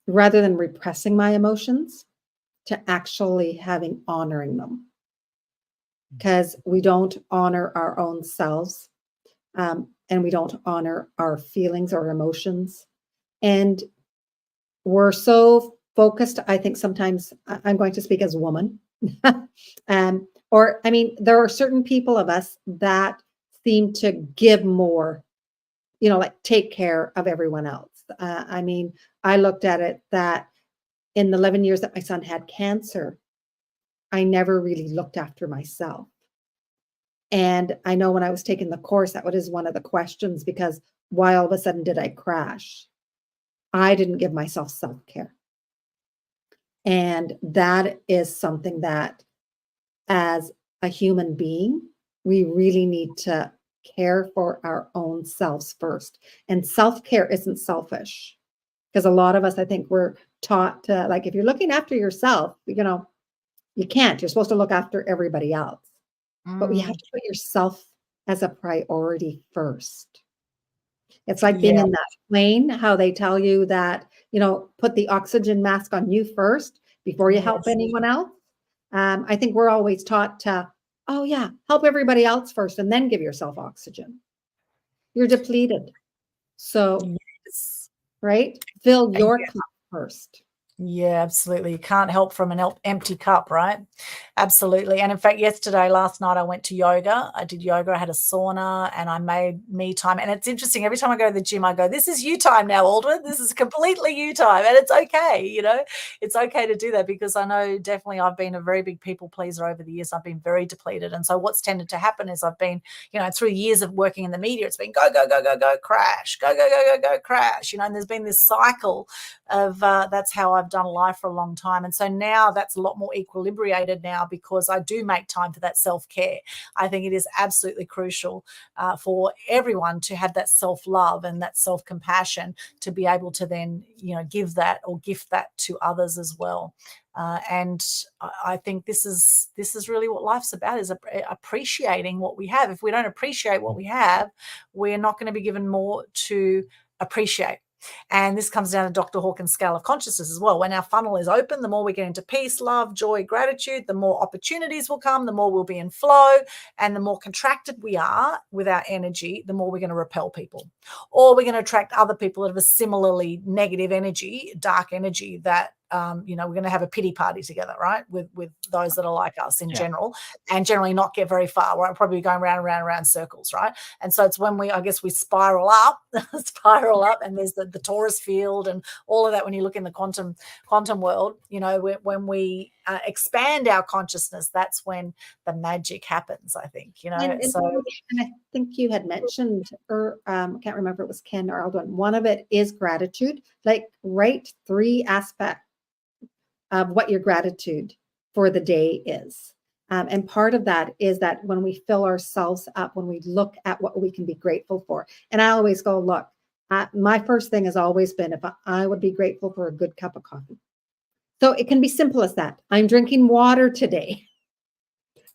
rather than repressing my emotions, to actually honoring them. Because we don't honor our own selves, and we don't honor our feelings or emotions. And we're so focused, I think sometimes, I'm going to speak as a woman, there are certain people of us that seem to give more, like take care of everyone else. I looked at it that in the 11 years that my son had cancer, I never really looked after myself. And I know when I was taking the course, that was one of the questions, because why all of a sudden did I crash? I didn't give myself self-care. And that is something that, as a human being, we really need to care for our own selves first. And self-care isn't selfish, because a lot of us, I think, we're taught to, like, if you're looking after yourself, you can't. You're supposed to look after everybody else. But you have to put yourself as a priority first. It's like being in that plane, how they tell you that, put the oxygen mask on you first before you help anyone else. I think we're always taught to, help everybody else first and then give yourself oxygen. You're depleted. So, right? Fill your cup first. Yeah, absolutely. You can't help from an empty cup, right? Absolutely. And in fact, last night, I went to yoga. I did yoga. I had a sauna and I made me time. And it's interesting. Every time I go to the gym, I go, this is you time now, Aldwyn. This is completely you time. And it's okay. It's okay to do that, because I know definitely I've been a very big people pleaser over the years. I've been very depleted. And so what's tended to happen is I've been, through years of working in the media, it's been go, go, go, go, go, crash, go, go, go, go, go, crash, and there's been this cycle of that's how I've done life for a long time. And so now that's a lot more equilibrated now, because I do make time for that self-care. I think it is absolutely crucial for everyone to have that self-love and that self-compassion to be able to then, give that or gift that to others as well. And I think this is really what life's about, is appreciating what we have. If we don't appreciate what we have, we're not going to be given more to appreciate. And this comes down to Dr. Hawkins' scale of consciousness as well. When our funnel is open, the more we get into peace, love, joy, gratitude, the more opportunities will come, the more we'll be in flow, and the more contracted we are with our energy, the more we're going to repel people. Or we're going to attract other people that have a similarly negative energy, dark energy, that we're going to have a pity party together, right? With those that are like us in general, and generally not get very far. We're probably going round and round and round circles, right? And so it's when we spiral up, and there's the Taurus field and all of that. When you look in the quantum world, when we expand our consciousness, that's when the magic happens, I think, And I think you had mentioned, or I can't remember if it was Ken or Aldwyn, one of it is gratitude. Like, write 3 aspects of what your gratitude for the day is. And part of that is that when we fill ourselves up, when we look at what we can be grateful for. And I always go, look, my first thing has always been, if I would be grateful for a good cup of coffee. So it can be simple as that. I'm drinking water today.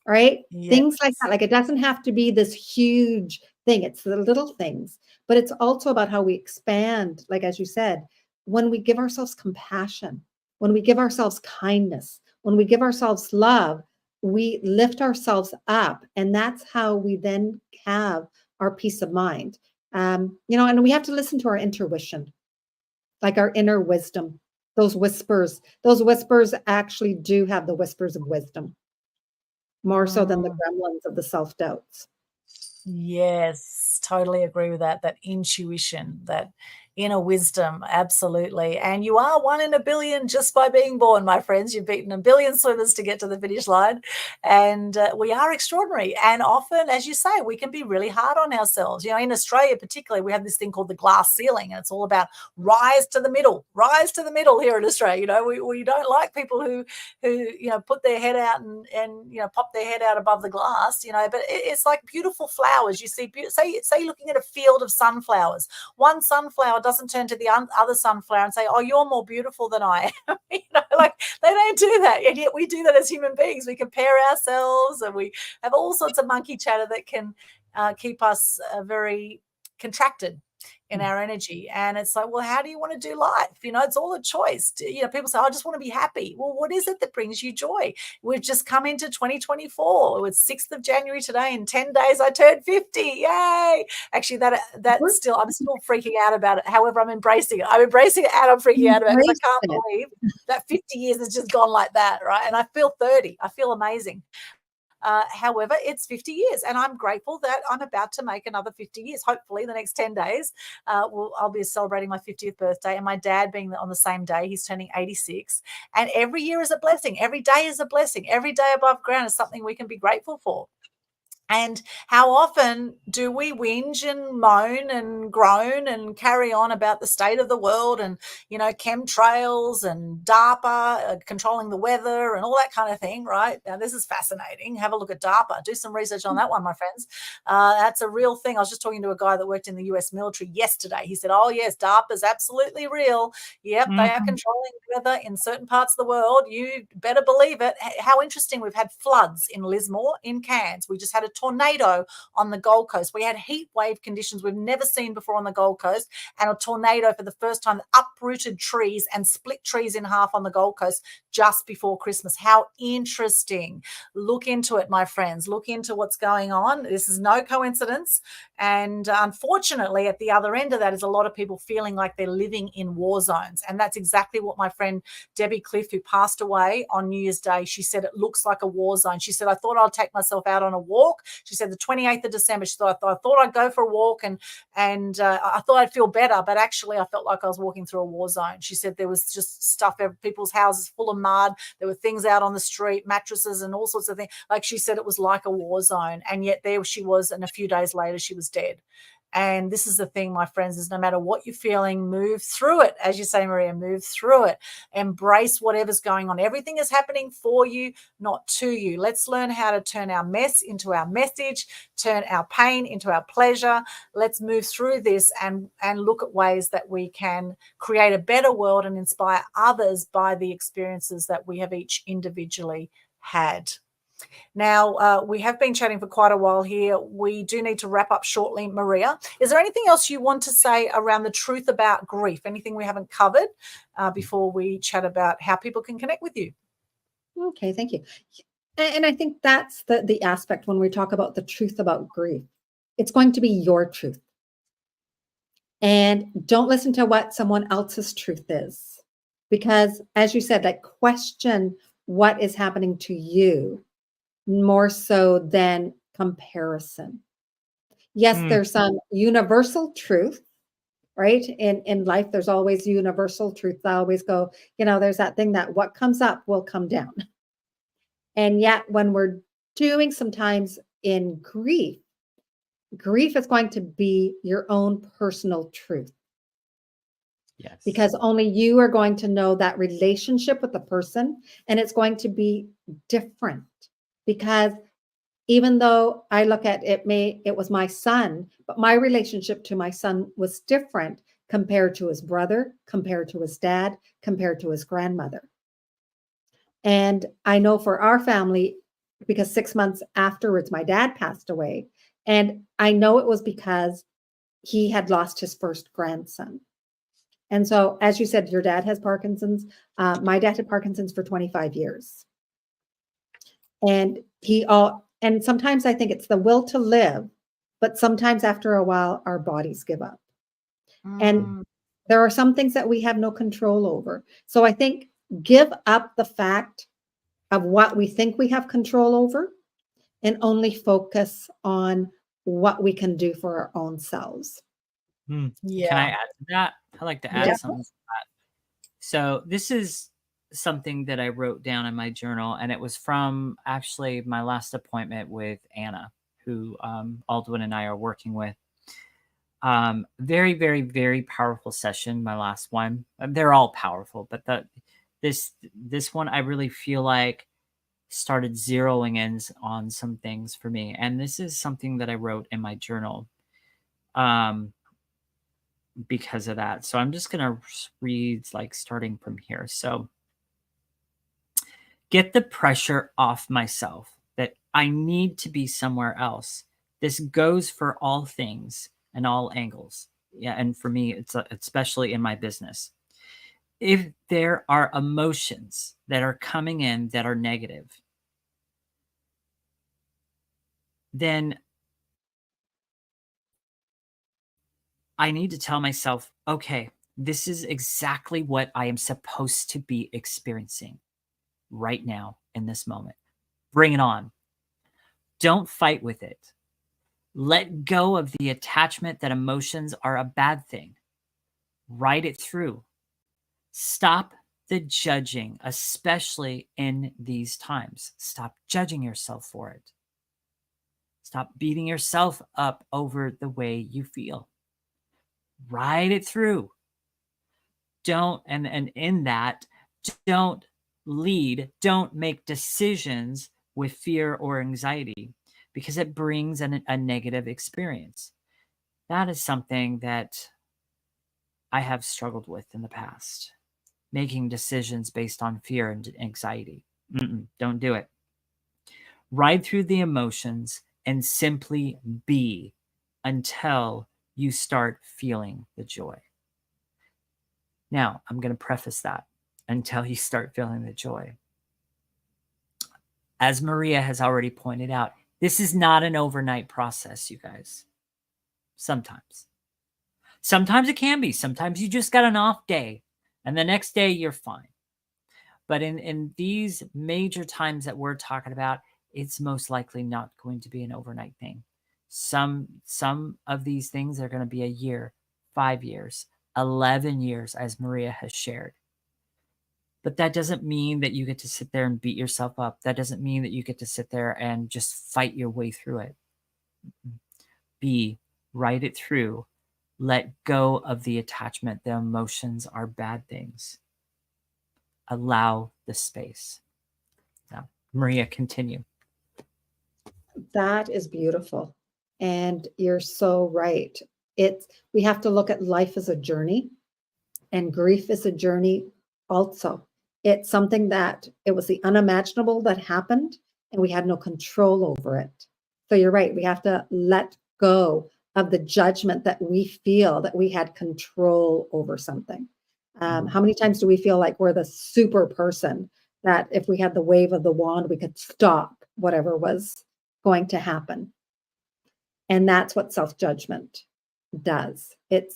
Right? Yes. Things like that. Like, it doesn't have to be this huge thing. It's the little things, but it's also about how we expand. Like, as you said, when we give ourselves compassion, when we give ourselves kindness, when we give ourselves love, we lift ourselves up, and that's how we then have our peace of mind. And we have to listen to our intuition, like our inner wisdom, those whispers actually do have the whispers of wisdom, more so than the gremlins of the self-doubts. Yes, totally agree with that. That intuition, that inner wisdom, absolutely. And you are 1 in a billion just by being born, my friends. You've beaten a billion swimmers to get to the finish line. And we are extraordinary. And often, as you say, we can be really hard on ourselves. In Australia particularly, we have this thing called the glass ceiling, and it's all about rise to the middle here in Australia. We don't like people who put their head out and pop their head out above the glass, but it's like beautiful flowers. You see, say looking at a field of sunflowers, one sunflower doesn't turn to the other sunflower and say, oh, you're more beautiful than I am. Like, they don't do that. And yet we do that as human beings. We compare ourselves, and we have all sorts of monkey chatter that can keep us very contracted in our energy. And it's like, well, how do you want to do life? It's all a choice. People say, I just want to be happy. Well, what is it that brings you joy? We've just come into 2024. It was 6th of January today. In 10 days, I turned 50. Yay. Actually, that's still, I'm still freaking out about it. However, I'm embracing it. And I'm freaking out about it, because I can't believe that 50 years has just gone like that, right? And I feel 30. I feel amazing. However, it's 50 years, and I'm grateful that I'm about to make another 50 years. Hopefully, the next 10 days, I'll be celebrating my 50th birthday, and my dad being on the same day, he's turning 86. And every year is a blessing. Every day is a blessing. Every day above ground is something we can be grateful for. And how often do we whinge and moan and groan and carry on about the state of the world and, chemtrails and DARPA, controlling the weather and all that kind of thing, right? Now, this is fascinating. Have a look at DARPA. Do some research on that one, my friends. That's a real thing. I was just talking to a guy that worked in the US military yesterday. He said, oh, yes, DARPA is absolutely real. Yep, they are controlling the weather in certain parts of the world. You better believe it. How interesting. We've had floods in Lismore, in Cairns. We just had a tornado on the Gold Coast. We had heat wave conditions we've never seen before on the Gold Coast, and a tornado for the first time uprooted trees and split trees in half on the Gold Coast just before Christmas. How interesting. Look into it, my friends. Look into what's going on. This is no coincidence. And unfortunately, at the other end of that is a lot of people feeling like they're living in war zones. And that's exactly what my friend Debbie Cliff, who passed away on New Year's Day, she said, it looks like a war zone. She said, I thought I'd take myself out on a walk. She said the 28th of December, she thought, I thought I'd go for a walk and I thought I'd feel better, but actually I felt like I was walking through a war zone. She said there was just stuff, people's houses full of mud. There were things out on the street, mattresses and all sorts of things. Like she said, it was like a war zone. And yet there she was, and a few days later she was dead. And this is the thing, my friends, is no matter what you're feeling, move through it. As you say, Maria, move through it. Embrace whatever's going on. Everything is happening for you, not to you. Let's learn how to turn our mess into our message, turn our pain into our pleasure. Let's move through this and look at ways that we can create a better world and inspire others by the experiences that we have each individually had. Now, we have been chatting for quite a while here. We do need to wrap up shortly. Maria, is there anything else you want to say around the truth about grief? Anything we haven't covered before we chat about how people can connect with you? Okay, thank you. And I think that's the aspect when we talk about the truth about grief. It's going to be your truth. And don't listen to what someone else's truth is. Because as you said, like, question what is happening to you more so than comparison. Yes, there's some universal truth, right? In life, there's always universal truth. I always go, there's that thing that what comes up will come down. And yet when we're doing sometimes in grief is going to be your own personal truth. Yes. Because only you are going to know that relationship with the person, and it's going to be different. Because even though I look at it was my son, but my relationship to my son was different compared to his brother, compared to his dad, compared to his grandmother. And I know for our family, because 6 months afterwards, my dad passed away. And I know it was because he had lost his first grandson. And so, as you said, your dad has Parkinson's. My dad had Parkinson's for 25 years. And sometimes I think it's the will to live, but sometimes after a while, our bodies give up. And there are some things that we have no control over. So I think give up the fact of what we think we have control over and only focus on what we can do for our own selves. Yeah. Can I add to that? I'd like to add something to that. So this is something that I wrote down in my journal, and it was from actually my last appointment with Anna, who Aldwyn and I are working with. Very, very, very powerful session. My last one. They're all powerful, but this one I really feel like started zeroing in on some things for me, and this is something that I wrote in my journal. Because of that. So I'm just going to read starting from here. So get the pressure off myself that I need to be somewhere else. This goes for all things and all angles. Yeah. And for me, it's especially in my business. If there are emotions that are coming in that are negative, then I need to tell myself, okay, this is exactly what I am supposed to be experiencing right now in this moment. Bring it on. Don't fight with it. Let go of the attachment that emotions are a bad thing. Write it through. Stop the judging, especially in these times. Stop judging yourself for it. Stop beating yourself up over the way you feel. Ride it through. And in that, don't make decisions with fear or anxiety, because it brings a negative experience. That is something that I have struggled with in the past, making decisions based on fear and anxiety. Don't do it. Ride through the emotions and simply be until you start feeling the joy. Now, I'm going to preface that, until you start feeling the joy. As Maria has already pointed out, this is not an overnight process, you guys. Sometimes it can be. Sometimes you just got an off day and the next day you're fine. But in these major times that we're talking about, it's most likely not going to be an overnight thing. Some of these things are going to be a year, 5 years, 11 years, as Maria has shared. But that doesn't mean that you get to sit there and beat yourself up. That doesn't mean that you get to sit there and just fight your way through it. Ride it through. Let go of the attachment. The emotions are bad things. Allow the space. Now, Maria, continue. That is beautiful. And you're so right. We have to look at life as a journey, and grief is a journey also. It's something that it was the unimaginable that happened, and we had no control over it. So you're right. We have to let go of the judgment that we feel that we had control over something. How many times do we feel like we're the super person, that if we had the wave of the wand, we could stop whatever was going to happen? And that's what self-judgment does. It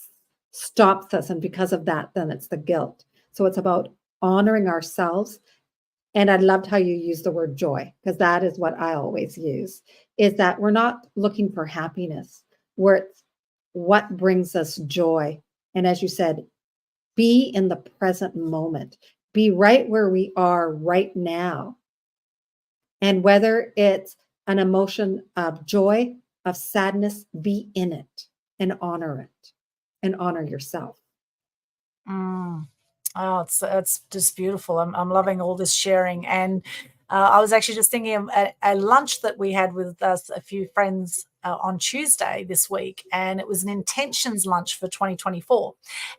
stops us. And because of that, then it's the guilt. So it's about honoring ourselves. And I loved how you used the word joy, because that is what I always use, is that we're not looking for happiness. It's what brings us joy. And as you said, be in the present moment. Be right where we are right now. And whether it's an emotion of joy, of sadness, be in it and honor it and honor yourself. Oh, it's just beautiful. I'm loving all this sharing. And I was actually just thinking of a lunch that we had with us, a few friends on Tuesday this week, and it was an intentions lunch for 2024.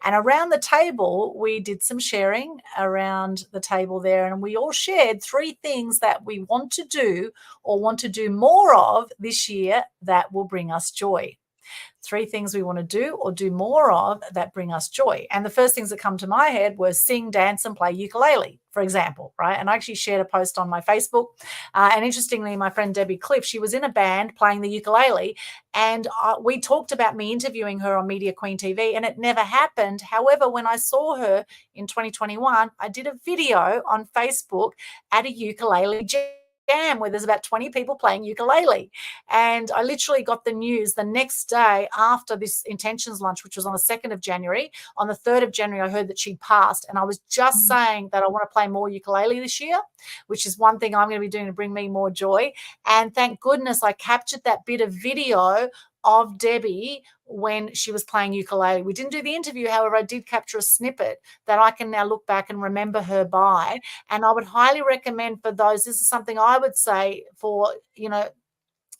And around the table, we did some sharing around the table there, and we all shared 3 things that we want to do or want to do more of this year that will bring us joy. 3 things we want to do or do more of that bring us joy. And the first things that come to my head were sing, dance, and play ukulele, for example, right? And I actually shared a post on my Facebook. And interestingly, my friend Debbie Cliff, she was in a band playing the ukulele. And we talked about me interviewing her on Media Queen TV, and it never happened. However, when I saw her in 2021, I did a video on Facebook at a ukulele jam where there's about 20 people playing ukulele. And I literally got the news the next day after this intentions lunch, which was on the 2nd of January. On the 3rd of January, I heard that she'd passed. And I was just saying that I want to play more ukulele this year, which is one thing I'm going to be doing to bring me more joy. And thank goodness I captured that bit of video of Debbie when she was playing ukulele. We didn't do the interview, however, I did capture a snippet that I can now look back and remember her by. And I would highly recommend for those, this is something I would say for,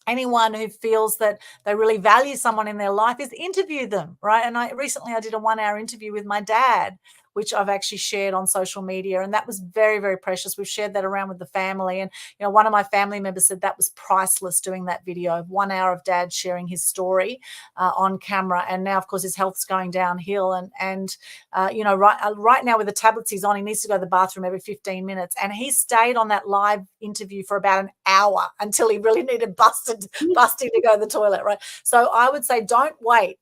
anyone who feels that they really value someone in their life, is interview them, right? And I did a 1-hour interview with my dad, which I've actually shared on social media. And that was very, very precious. We've shared that around with the family. And, one of my family members said that was priceless, doing that video, 1 hour of dad sharing his story on camera. And now, of course, his health's going downhill. And right now with the tablets he's on, he needs to go to the bathroom every 15 minutes. And he stayed on that live interview for about an hour until he really needed busting to go to the toilet, right? So I would say don't wait.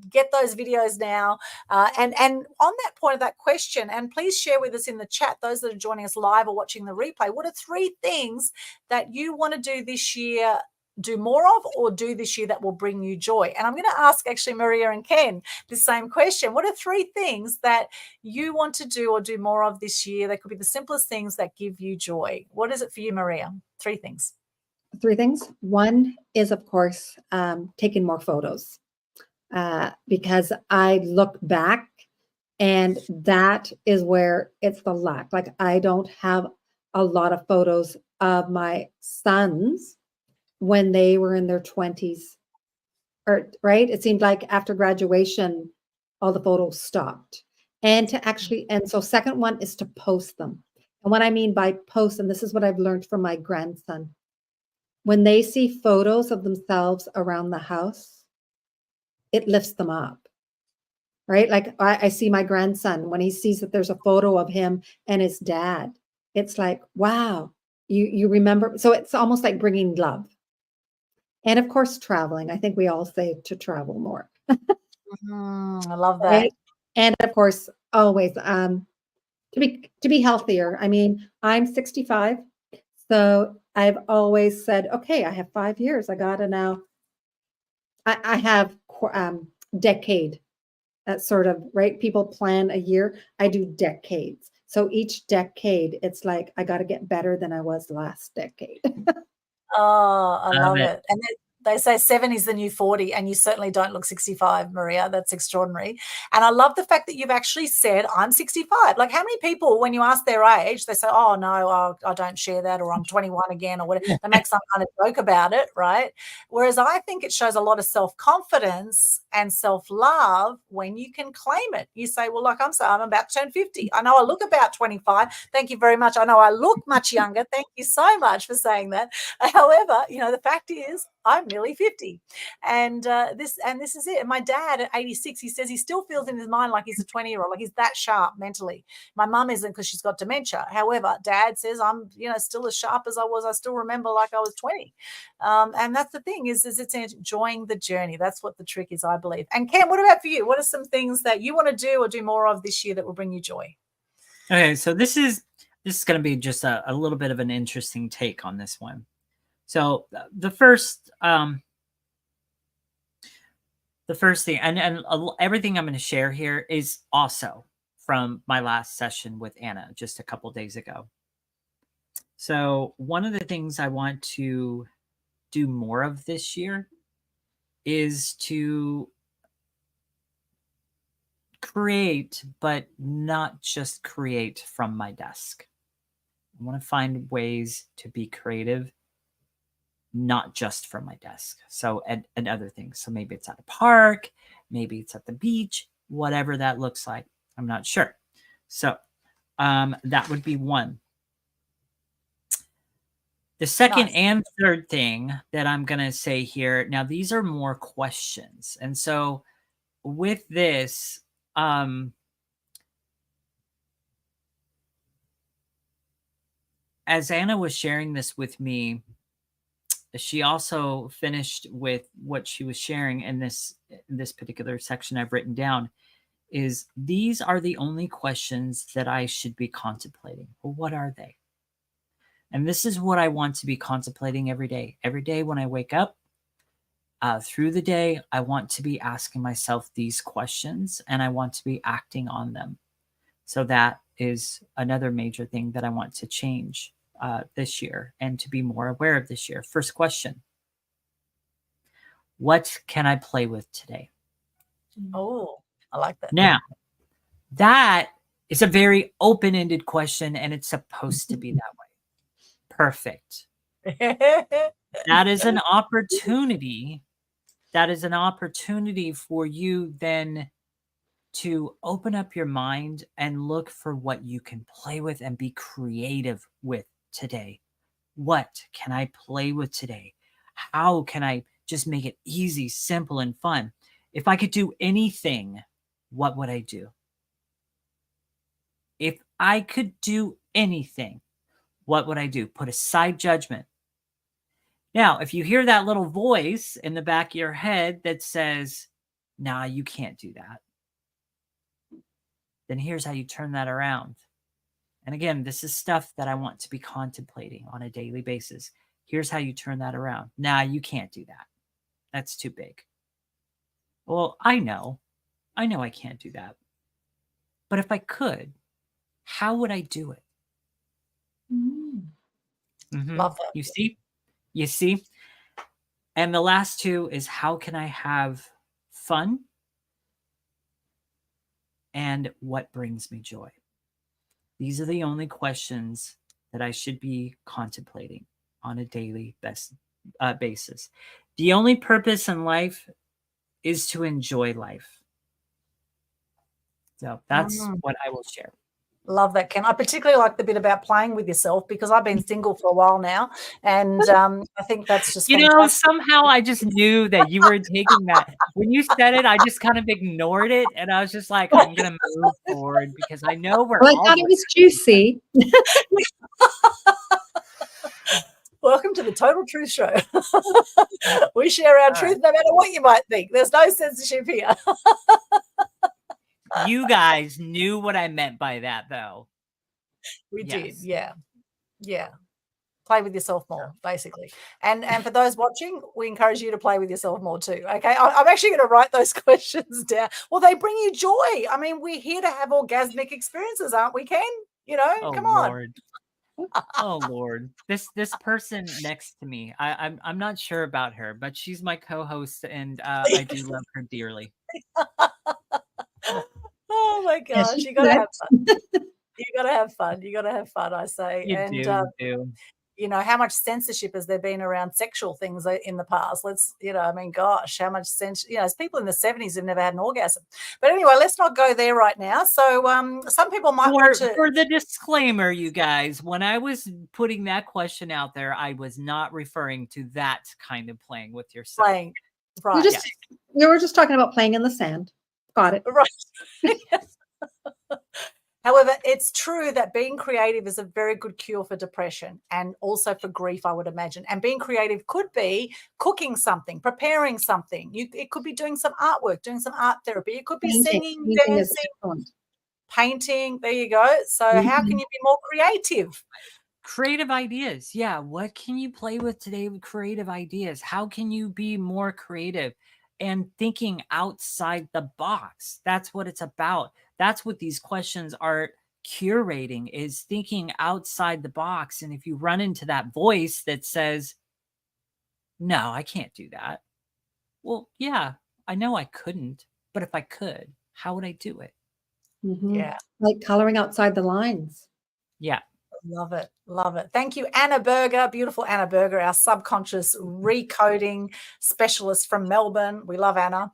Get those videos now. And on that point of that question, and please share with us in the chat, those that are joining us live or watching the replay, what are 3 things that you want to do this year, do more of, or do this year that will bring you joy? And I'm going to ask actually Maria and Ken the same question. What are 3 things that you want to do or do more of this year? They could be the simplest things that give you joy. What is it for you, Maria? 3 things. 3 things. 1 is, of course, taking more photos, because I look back, and that is where it's the lack. Like, I don't have a lot of photos of my sons when they were in their 20s, or right. It seemed like after graduation, all the photos stopped. And to actually, and so second one is to post them. And what I mean by post, and this is what I've learned from my grandson, when they see photos of themselves around the house, it lifts them up, right? Like, I see my grandson, when he sees that there's a photo of him and his dad, it's like, wow, you remember. So it's almost like bringing love. And of course, traveling. I think we all say to travel more, I love that. right? And of course, always to be healthier. I mean, I'm 65, so I've always said, okay, I have 5 years. I gotta now. I have decade. That's sort of right. People plan a year. I do decades. So each decade, it's like I got to get better than I was last decade. Oh, I Love love it. it. And they say 70 is the new 40, and you certainly don't look 65, Maria. That's extraordinary. And I love the fact that you've actually said, I'm 65. Like, how many people, when you ask their age, they say, oh, no, I don't share that, or I'm 21 again, or whatever. They make some kind of joke about it, right? Whereas I think it shows a lot of self-confidence and self-love when you can claim it. You say, well, like, I'm about to turn 50. I know I look about 25. Thank you very much. I know I look much younger. Thank you so much for saying that. However, the fact is, I'm nearly 50, and this is it. And my dad at 86, he says he still feels in his mind like he's a 20-year-old, like he's that sharp mentally. My mum isn't, because she's got dementia. However, Dad says I'm, still as sharp as I was. I still remember like I was 20, and that's the thing is it's enjoying the journey. That's what the trick is, I believe. And Ken, what about for you? What are some things that you want to do or do more of this year that will bring you joy? Okay, so this is going to be just a little bit of an interesting take on this one. So the first thing, and everything I'm going to share here is also from my last session with Anna just a couple days ago. So one of the things I want to do more of this year is to create, but not just create from my desk. I want to find ways to be creative, not just from my desk. So, and other things. So maybe it's at a park, maybe it's at the beach, whatever that looks like. I'm not sure. So that would be one. The second and third thing that I'm going to say here, now these are more questions. And so with this, as Anna was sharing this with me, she also finished with what she was sharing in this particular section I've written down, is these are the only questions that I should be contemplating. Well, what are they? And this is what I want to be contemplating every day. Every day when I wake up, through the day, I want to be asking myself these questions, and I want to be acting on them. So that is another major thing that I want to change this year and to be more aware of this year. First question: what can I play with today? Oh, I like that. Now, that is a very open-ended question, and it's supposed to be that way. Perfect. That is an opportunity. That is an opportunity for you then to open up your mind and look for what you can play with and be creative with today. What can I play with today? How can I just make it easy, simple, and fun? If I could do anything, what would I do? If I could do anything, what would I do? Put aside judgment. Now, if you hear that little voice in the back of your head that says, nah, you can't do that, then here's how you turn that around. And again, this is stuff that I want to be contemplating on a daily basis. Here's how you turn that around. Nah, you can't do that. That's too big. Well, I know I can't do that. But if I could, how would I do it? Love that. You see? And the last two is, how can I have fun? And what brings me joy? These are the only questions that I should be contemplating on a daily basis. The only purpose in life is to enjoy life. So that's what I will share. Love that, Ken. I particularly like the bit about playing with yourself, because I've been single for a while now, and I think that's just fantastic. Somehow I just knew that you were taking that. When you said it, I just kind of ignored it, and I was just like, I'm gonna move forward because I know we're Well, I all thought it was juicy. Welcome to the Total Truth Show. We share our truth no matter what you might think. There's no censorship here. You guys knew what I meant by that, though. We did, yeah. Play with yourself more, basically. And for those watching, we encourage you to play with yourself more too. Okay, I'm actually going to write those questions down. Well, they bring you joy. I mean, we're here to have orgasmic experiences, aren't we, Ken? Come on. Lord. Oh Lord, this person next to me, I'm not sure about her, but she's my co-host, and I do love her dearly. Oh my gosh, you gotta have fun. You gotta have fun. You gotta have fun, I say. You do. How much censorship has there been around sexual things in the past? Gosh, how much there's people in the 70s who've never had an orgasm. But anyway, let's not go there right now. So some people might want to... For the disclaimer, you guys, when I was putting that question out there, I was not referring to that kind of playing with yourself. Playing, right. We were just talking about playing in the sand. Got it. Right. However, it's true that being creative is a very good cure for depression and also for grief, I would imagine. And being creative could be cooking something, preparing something. It could be doing some artwork, doing some art therapy. It could be singing, dancing, painting. There you go. So how can you be more creative? Creative ideas. Yeah. What can you play with today with creative ideas? How can you be more creative and thinking outside the box? That's what it's about. That's what these questions are curating, is thinking outside the box. And if you run into that voice that says, no, I can't do that. Well, yeah, I know I couldn't, but if I could, how would I do it? Yeah. Like coloring outside the lines. Yeah. Love it. Love it. Thank you, Anna Berger, beautiful Anna Berger, our subconscious recoding specialist from Melbourne. We love Anna.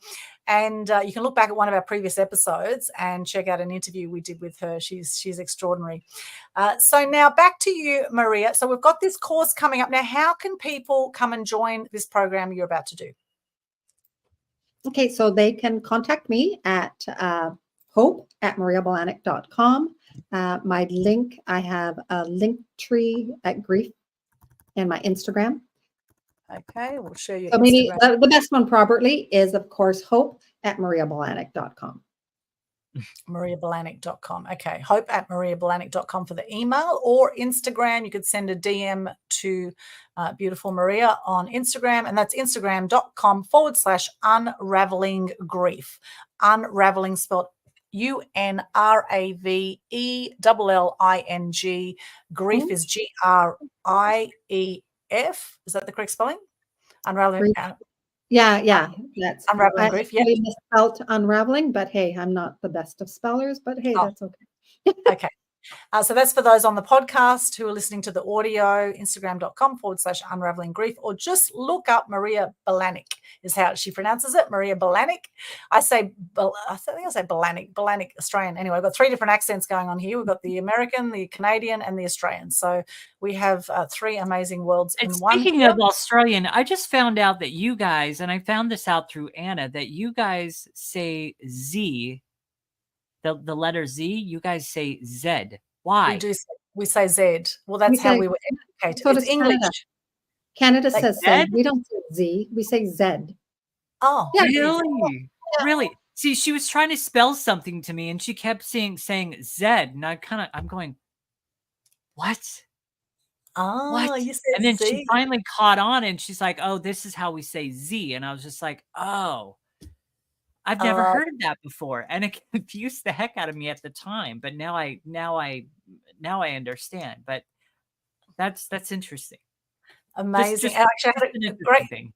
And you can look back at one of our previous episodes and check out an interview we did with her. She's extraordinary. So now back to you, Maria. So we've got this course coming up. Now, how can people come and join this program you're about to do? Okay, so they can contact me at hope@mariabelanic.com. My link, I have a link tree at Grief and my Instagram. Okay, we'll show you. So maybe the best one probably is, of course, hope@mariabelanic.com. mariabelanic.com. Okay, hope@mariabelanic.com for the email, or Instagram. You could send a DM to beautiful Maria on Instagram, and that's instagram.com/unraveling grief. Unraveling spelled UNRAVELLING. Grief is GRIEF. Is that the correct spelling? Unraveling. Yeah. That's unraveling grief. Yeah. Misspelled unraveling, but hey, I'm not the best of spellers, but hey, that's okay. Okay. So that's for those on the podcast who are listening to the audio. Instagram.com/unraveling grief, or just look up Maria Belanic is how she pronounces it. Maria Belanic. I think I say Belanic Australian. Anyway, we've got three different accents going on here. We've got the American, the Canadian, and the Australian. So we have three amazing worlds in one. Speaking of Australian, I just found out that you guys, and I found this out through Anna, that you guys say Z. The letter Z, you guys say Z. Why? We say Z. Well, that's how we were educated. So it's English. Canada says Z. We don't say Z. We say Z. Oh, yeah, really? Yeah. Really? See, she was trying to spell something to me, and she kept saying Z, and I'm going, what? Oh, what? You said and then Z. She finally caught on, and she's like, oh, this is how we say Z. And I was just like, oh. I've never heard of that before, and it confused the heck out of me at the time. But now I understand. But that's interesting. Amazing. Actually, I had a great thing.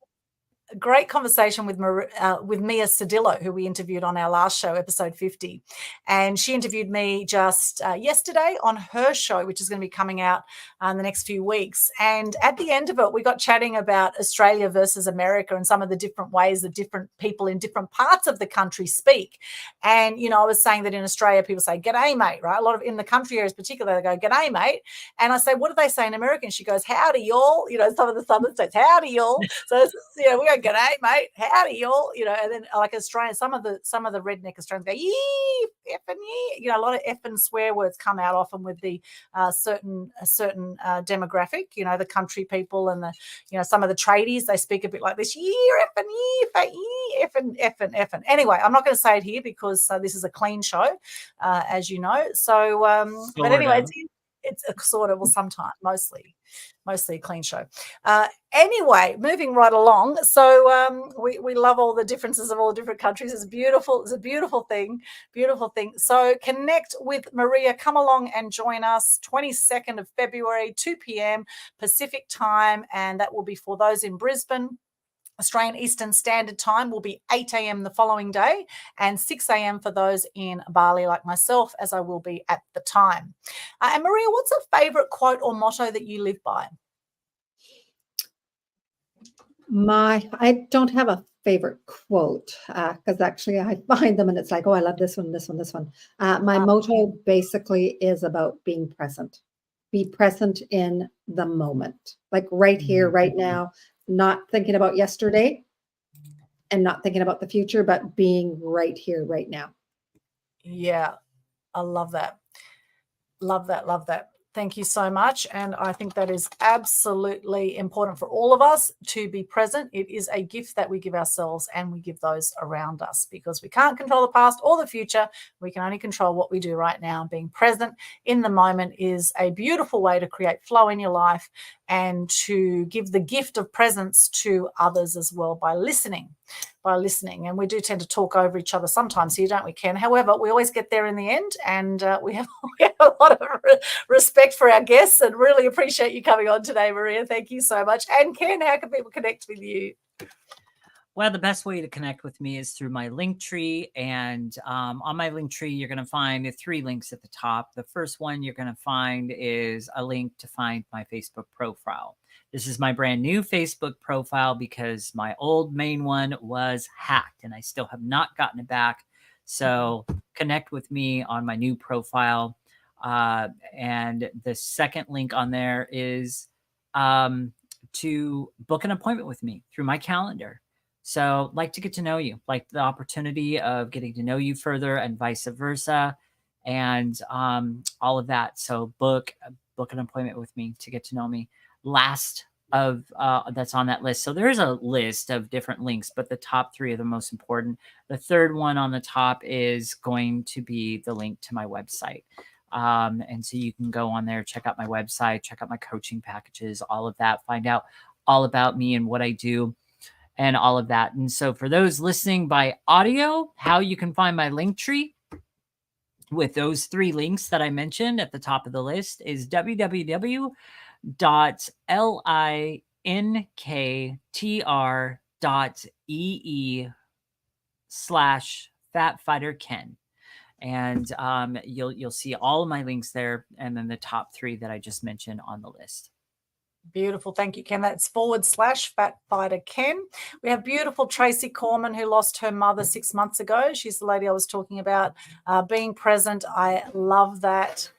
great conversation with Mia Cedillo, who we interviewed on our last show, episode 50. And she interviewed me just yesterday on her show, which is going to be coming out in the next few weeks. And at the end of it, we got chatting about Australia versus America and some of the different ways that different people in different parts of the country speak. And, you know, I was saying that in Australia, people say, "G'day, mate," right? A lot of in the country areas, particularly, they go, "G'day, mate." And I say, "What do they say in American?" She goes, "Howdy, y'all." You know, some of the southern states, "Howdy, y'all." So, you know, we go, "G'day, mate, howdy, y'all." You know, and then like Australian, some of the redneck Australians go, "Yee, effing yee." You know, a lot of effing swear words come out often with the certain demographic. You know, the country people and the, you know, some of the tradies, they speak a bit like this, "Yee, effing yee, effing." Anyway, I'm not going to say it here because this is a clean show, as you know. So, but anyway, it's a sort of, well, sometimes, mostly a clean show. Anyway, moving right along. So we love all the differences of all the different countries. It's beautiful. It's a beautiful thing. So connect with Maria. Come along and join us 22nd of February, 2 p.m. Pacific time. And that will be for those in Brisbane. Australian Eastern Standard Time will be 8 a.m. the following day and 6 a.m. for those in Bali like myself, as I will be at the time. And Maria, what's a favourite quote or motto that you live by? I don't have a favorite quote because actually I find them and it's like, oh, I love this one, this one, this one. My motto basically is about being present. Be present in the moment, like right here, right now, not thinking about yesterday and not thinking about the future, but being right here, right now. Yeah, I love that. Love that. Thank you so much. And I think that is absolutely important for all of us to be present. It is a gift that we give ourselves and we give those around us because we can't control the past or the future. We can only control what we do right now. Being present in the moment is a beautiful way to create flow in your life and to give the gift of presence to others as well by listening. And we do tend to talk over each other sometimes here, don't we, Ken? However, we always get there in the end, and we have a lot of respect for our guests and really appreciate you coming on today, Maria. Thank you so much. And Ken, how can people connect with you? Well, the best way to connect with me is through my Linktree. And on my Linktree, you're going to find 3 links at the top. The first one you're going to find is a link to find my Facebook profile. This is my brand new Facebook profile because my old main one was hacked and I still have not gotten it back. So connect with me on my new profile. And the second link on there is to book an appointment with me through my calendar. So like to get to know you, like the opportunity of getting to know you further and vice versa, and all of that. So book an appointment with me to get to know me. Last of that's on that list. So there's a list of different links, but the top 3 are the most important. The third one on the top is going to be the link to my website. And so you can go on there, check out my website, check out my coaching packages, all of that, find out all about me and what I do and all of that. And so for those listening by audio, how you can find my Linktree with those 3 links that I mentioned at the top of the list is www.linktr.ee/FatFighterKen. And you'll see all of my links there, and then the top 3 that I just mentioned on the list. Beautiful. Thank you, Ken. That's /FatFighterKen. We have beautiful Tracy Corman, who lost her mother 6 months ago. She's the lady I was talking about, being present. I love that.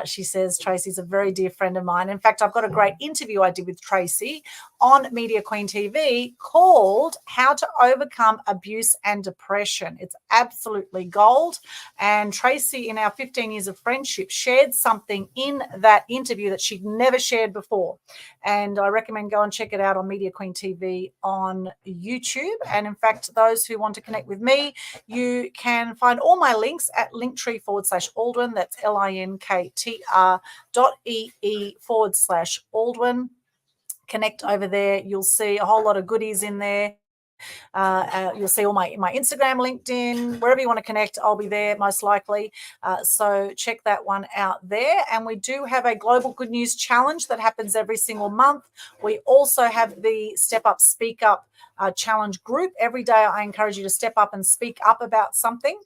She says Tracy's a very dear friend of mine. In fact, I've got a great interview I did with Tracy on Media Queen TV called How to Overcome Abuse and Depression. It's absolutely gold. And Tracy, in our 15 years of friendship, shared something in that interview that she'd never shared before. And I recommend go and check it out on Media Queen TV on YouTube. And in fact, those who want to connect with me, you can find all my links at linktree/Aldwyn. That's linktr.ee/Aldwyn. Connect over there. You'll see a whole lot of goodies in there. You'll see all my Instagram, LinkedIn, wherever you want to connect, I'll be there most likely. So check that one out there. And we do have a Global Good News Challenge that happens every single month. We also have the Step Up, Speak Up challenge group. Every day I encourage you to step up and speak up about something.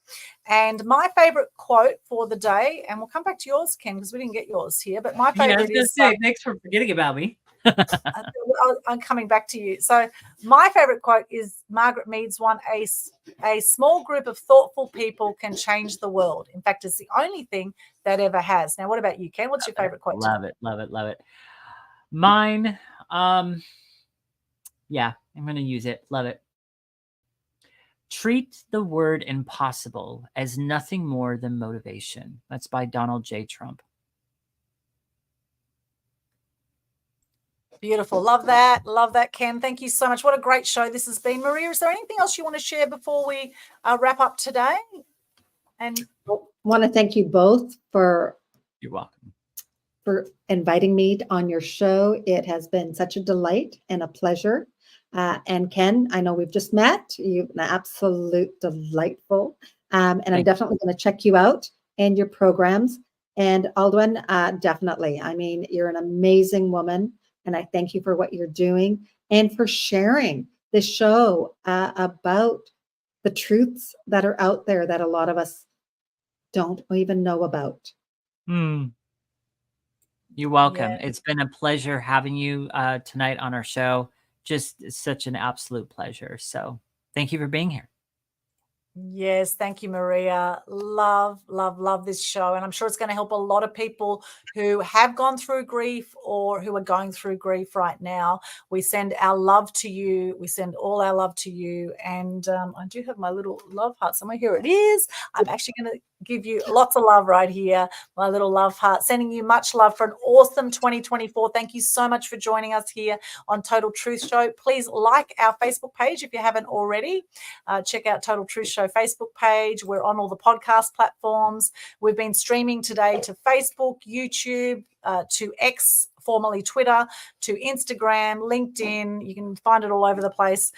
And my favorite quote for the day, and we'll come back to yours, Ken, because we didn't get yours here, but my favorite is... thanks for forgetting about me. I'm coming back to you. So my favorite quote is Margaret Mead's one: a small group of thoughtful people can change the world. In fact, it's the only thing that ever has. Now, what about you, Ken? What's your favorite quote? Love it, love it, love it. Mine, yeah, I'm going to use it. Love it. Treat the word impossible as nothing more than motivation. That's by Donald J. Trump. Beautiful. Love that. Love that, Ken. Thank you so much. What a great show this has been. Maria, is there anything else you want to share before we wrap up today? And I want to thank you both for... You're welcome. For inviting me on your show. It has been such a delight and a pleasure. And Ken, I know we've just met. You're an absolute delightful. And I'm definitely going to check you out and your programs. And Aldwyn, definitely. I mean, you're an amazing woman. And I thank you for what you're doing and for sharing this show about the truths that are out there that a lot of us don't even know about. You're welcome. Yeah. It's been a pleasure having you tonight on our show. Just such an absolute pleasure. So thank you for being here. Yes, thank you, Maria. Love, love, love this show. And I'm sure it's going to help a lot of people who have gone through grief or who are going through grief right now. We send our love to you. We send all our love to you. And I do have my little love heart somewhere. Here it is. I'm actually going to give you lots of love right here. My little love heart, sending you much love for an awesome 2024. Thank you so much for joining us here on Total Truth Show. Please like our Facebook page if you haven't already. Check out Total Truth Show Facebook page. We're on all the podcast platforms. We've been streaming today to Facebook, YouTube, to X, formerly Twitter, to Instagram, LinkedIn. You can find it all over the place.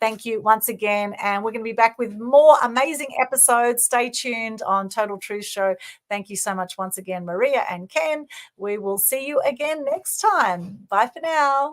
Thank you once again. And we're going to be back with more amazing episodes. Stay tuned on Total Truth Show. Thank you so much once again, Maria and Ken. We will see you again next time. Bye for now.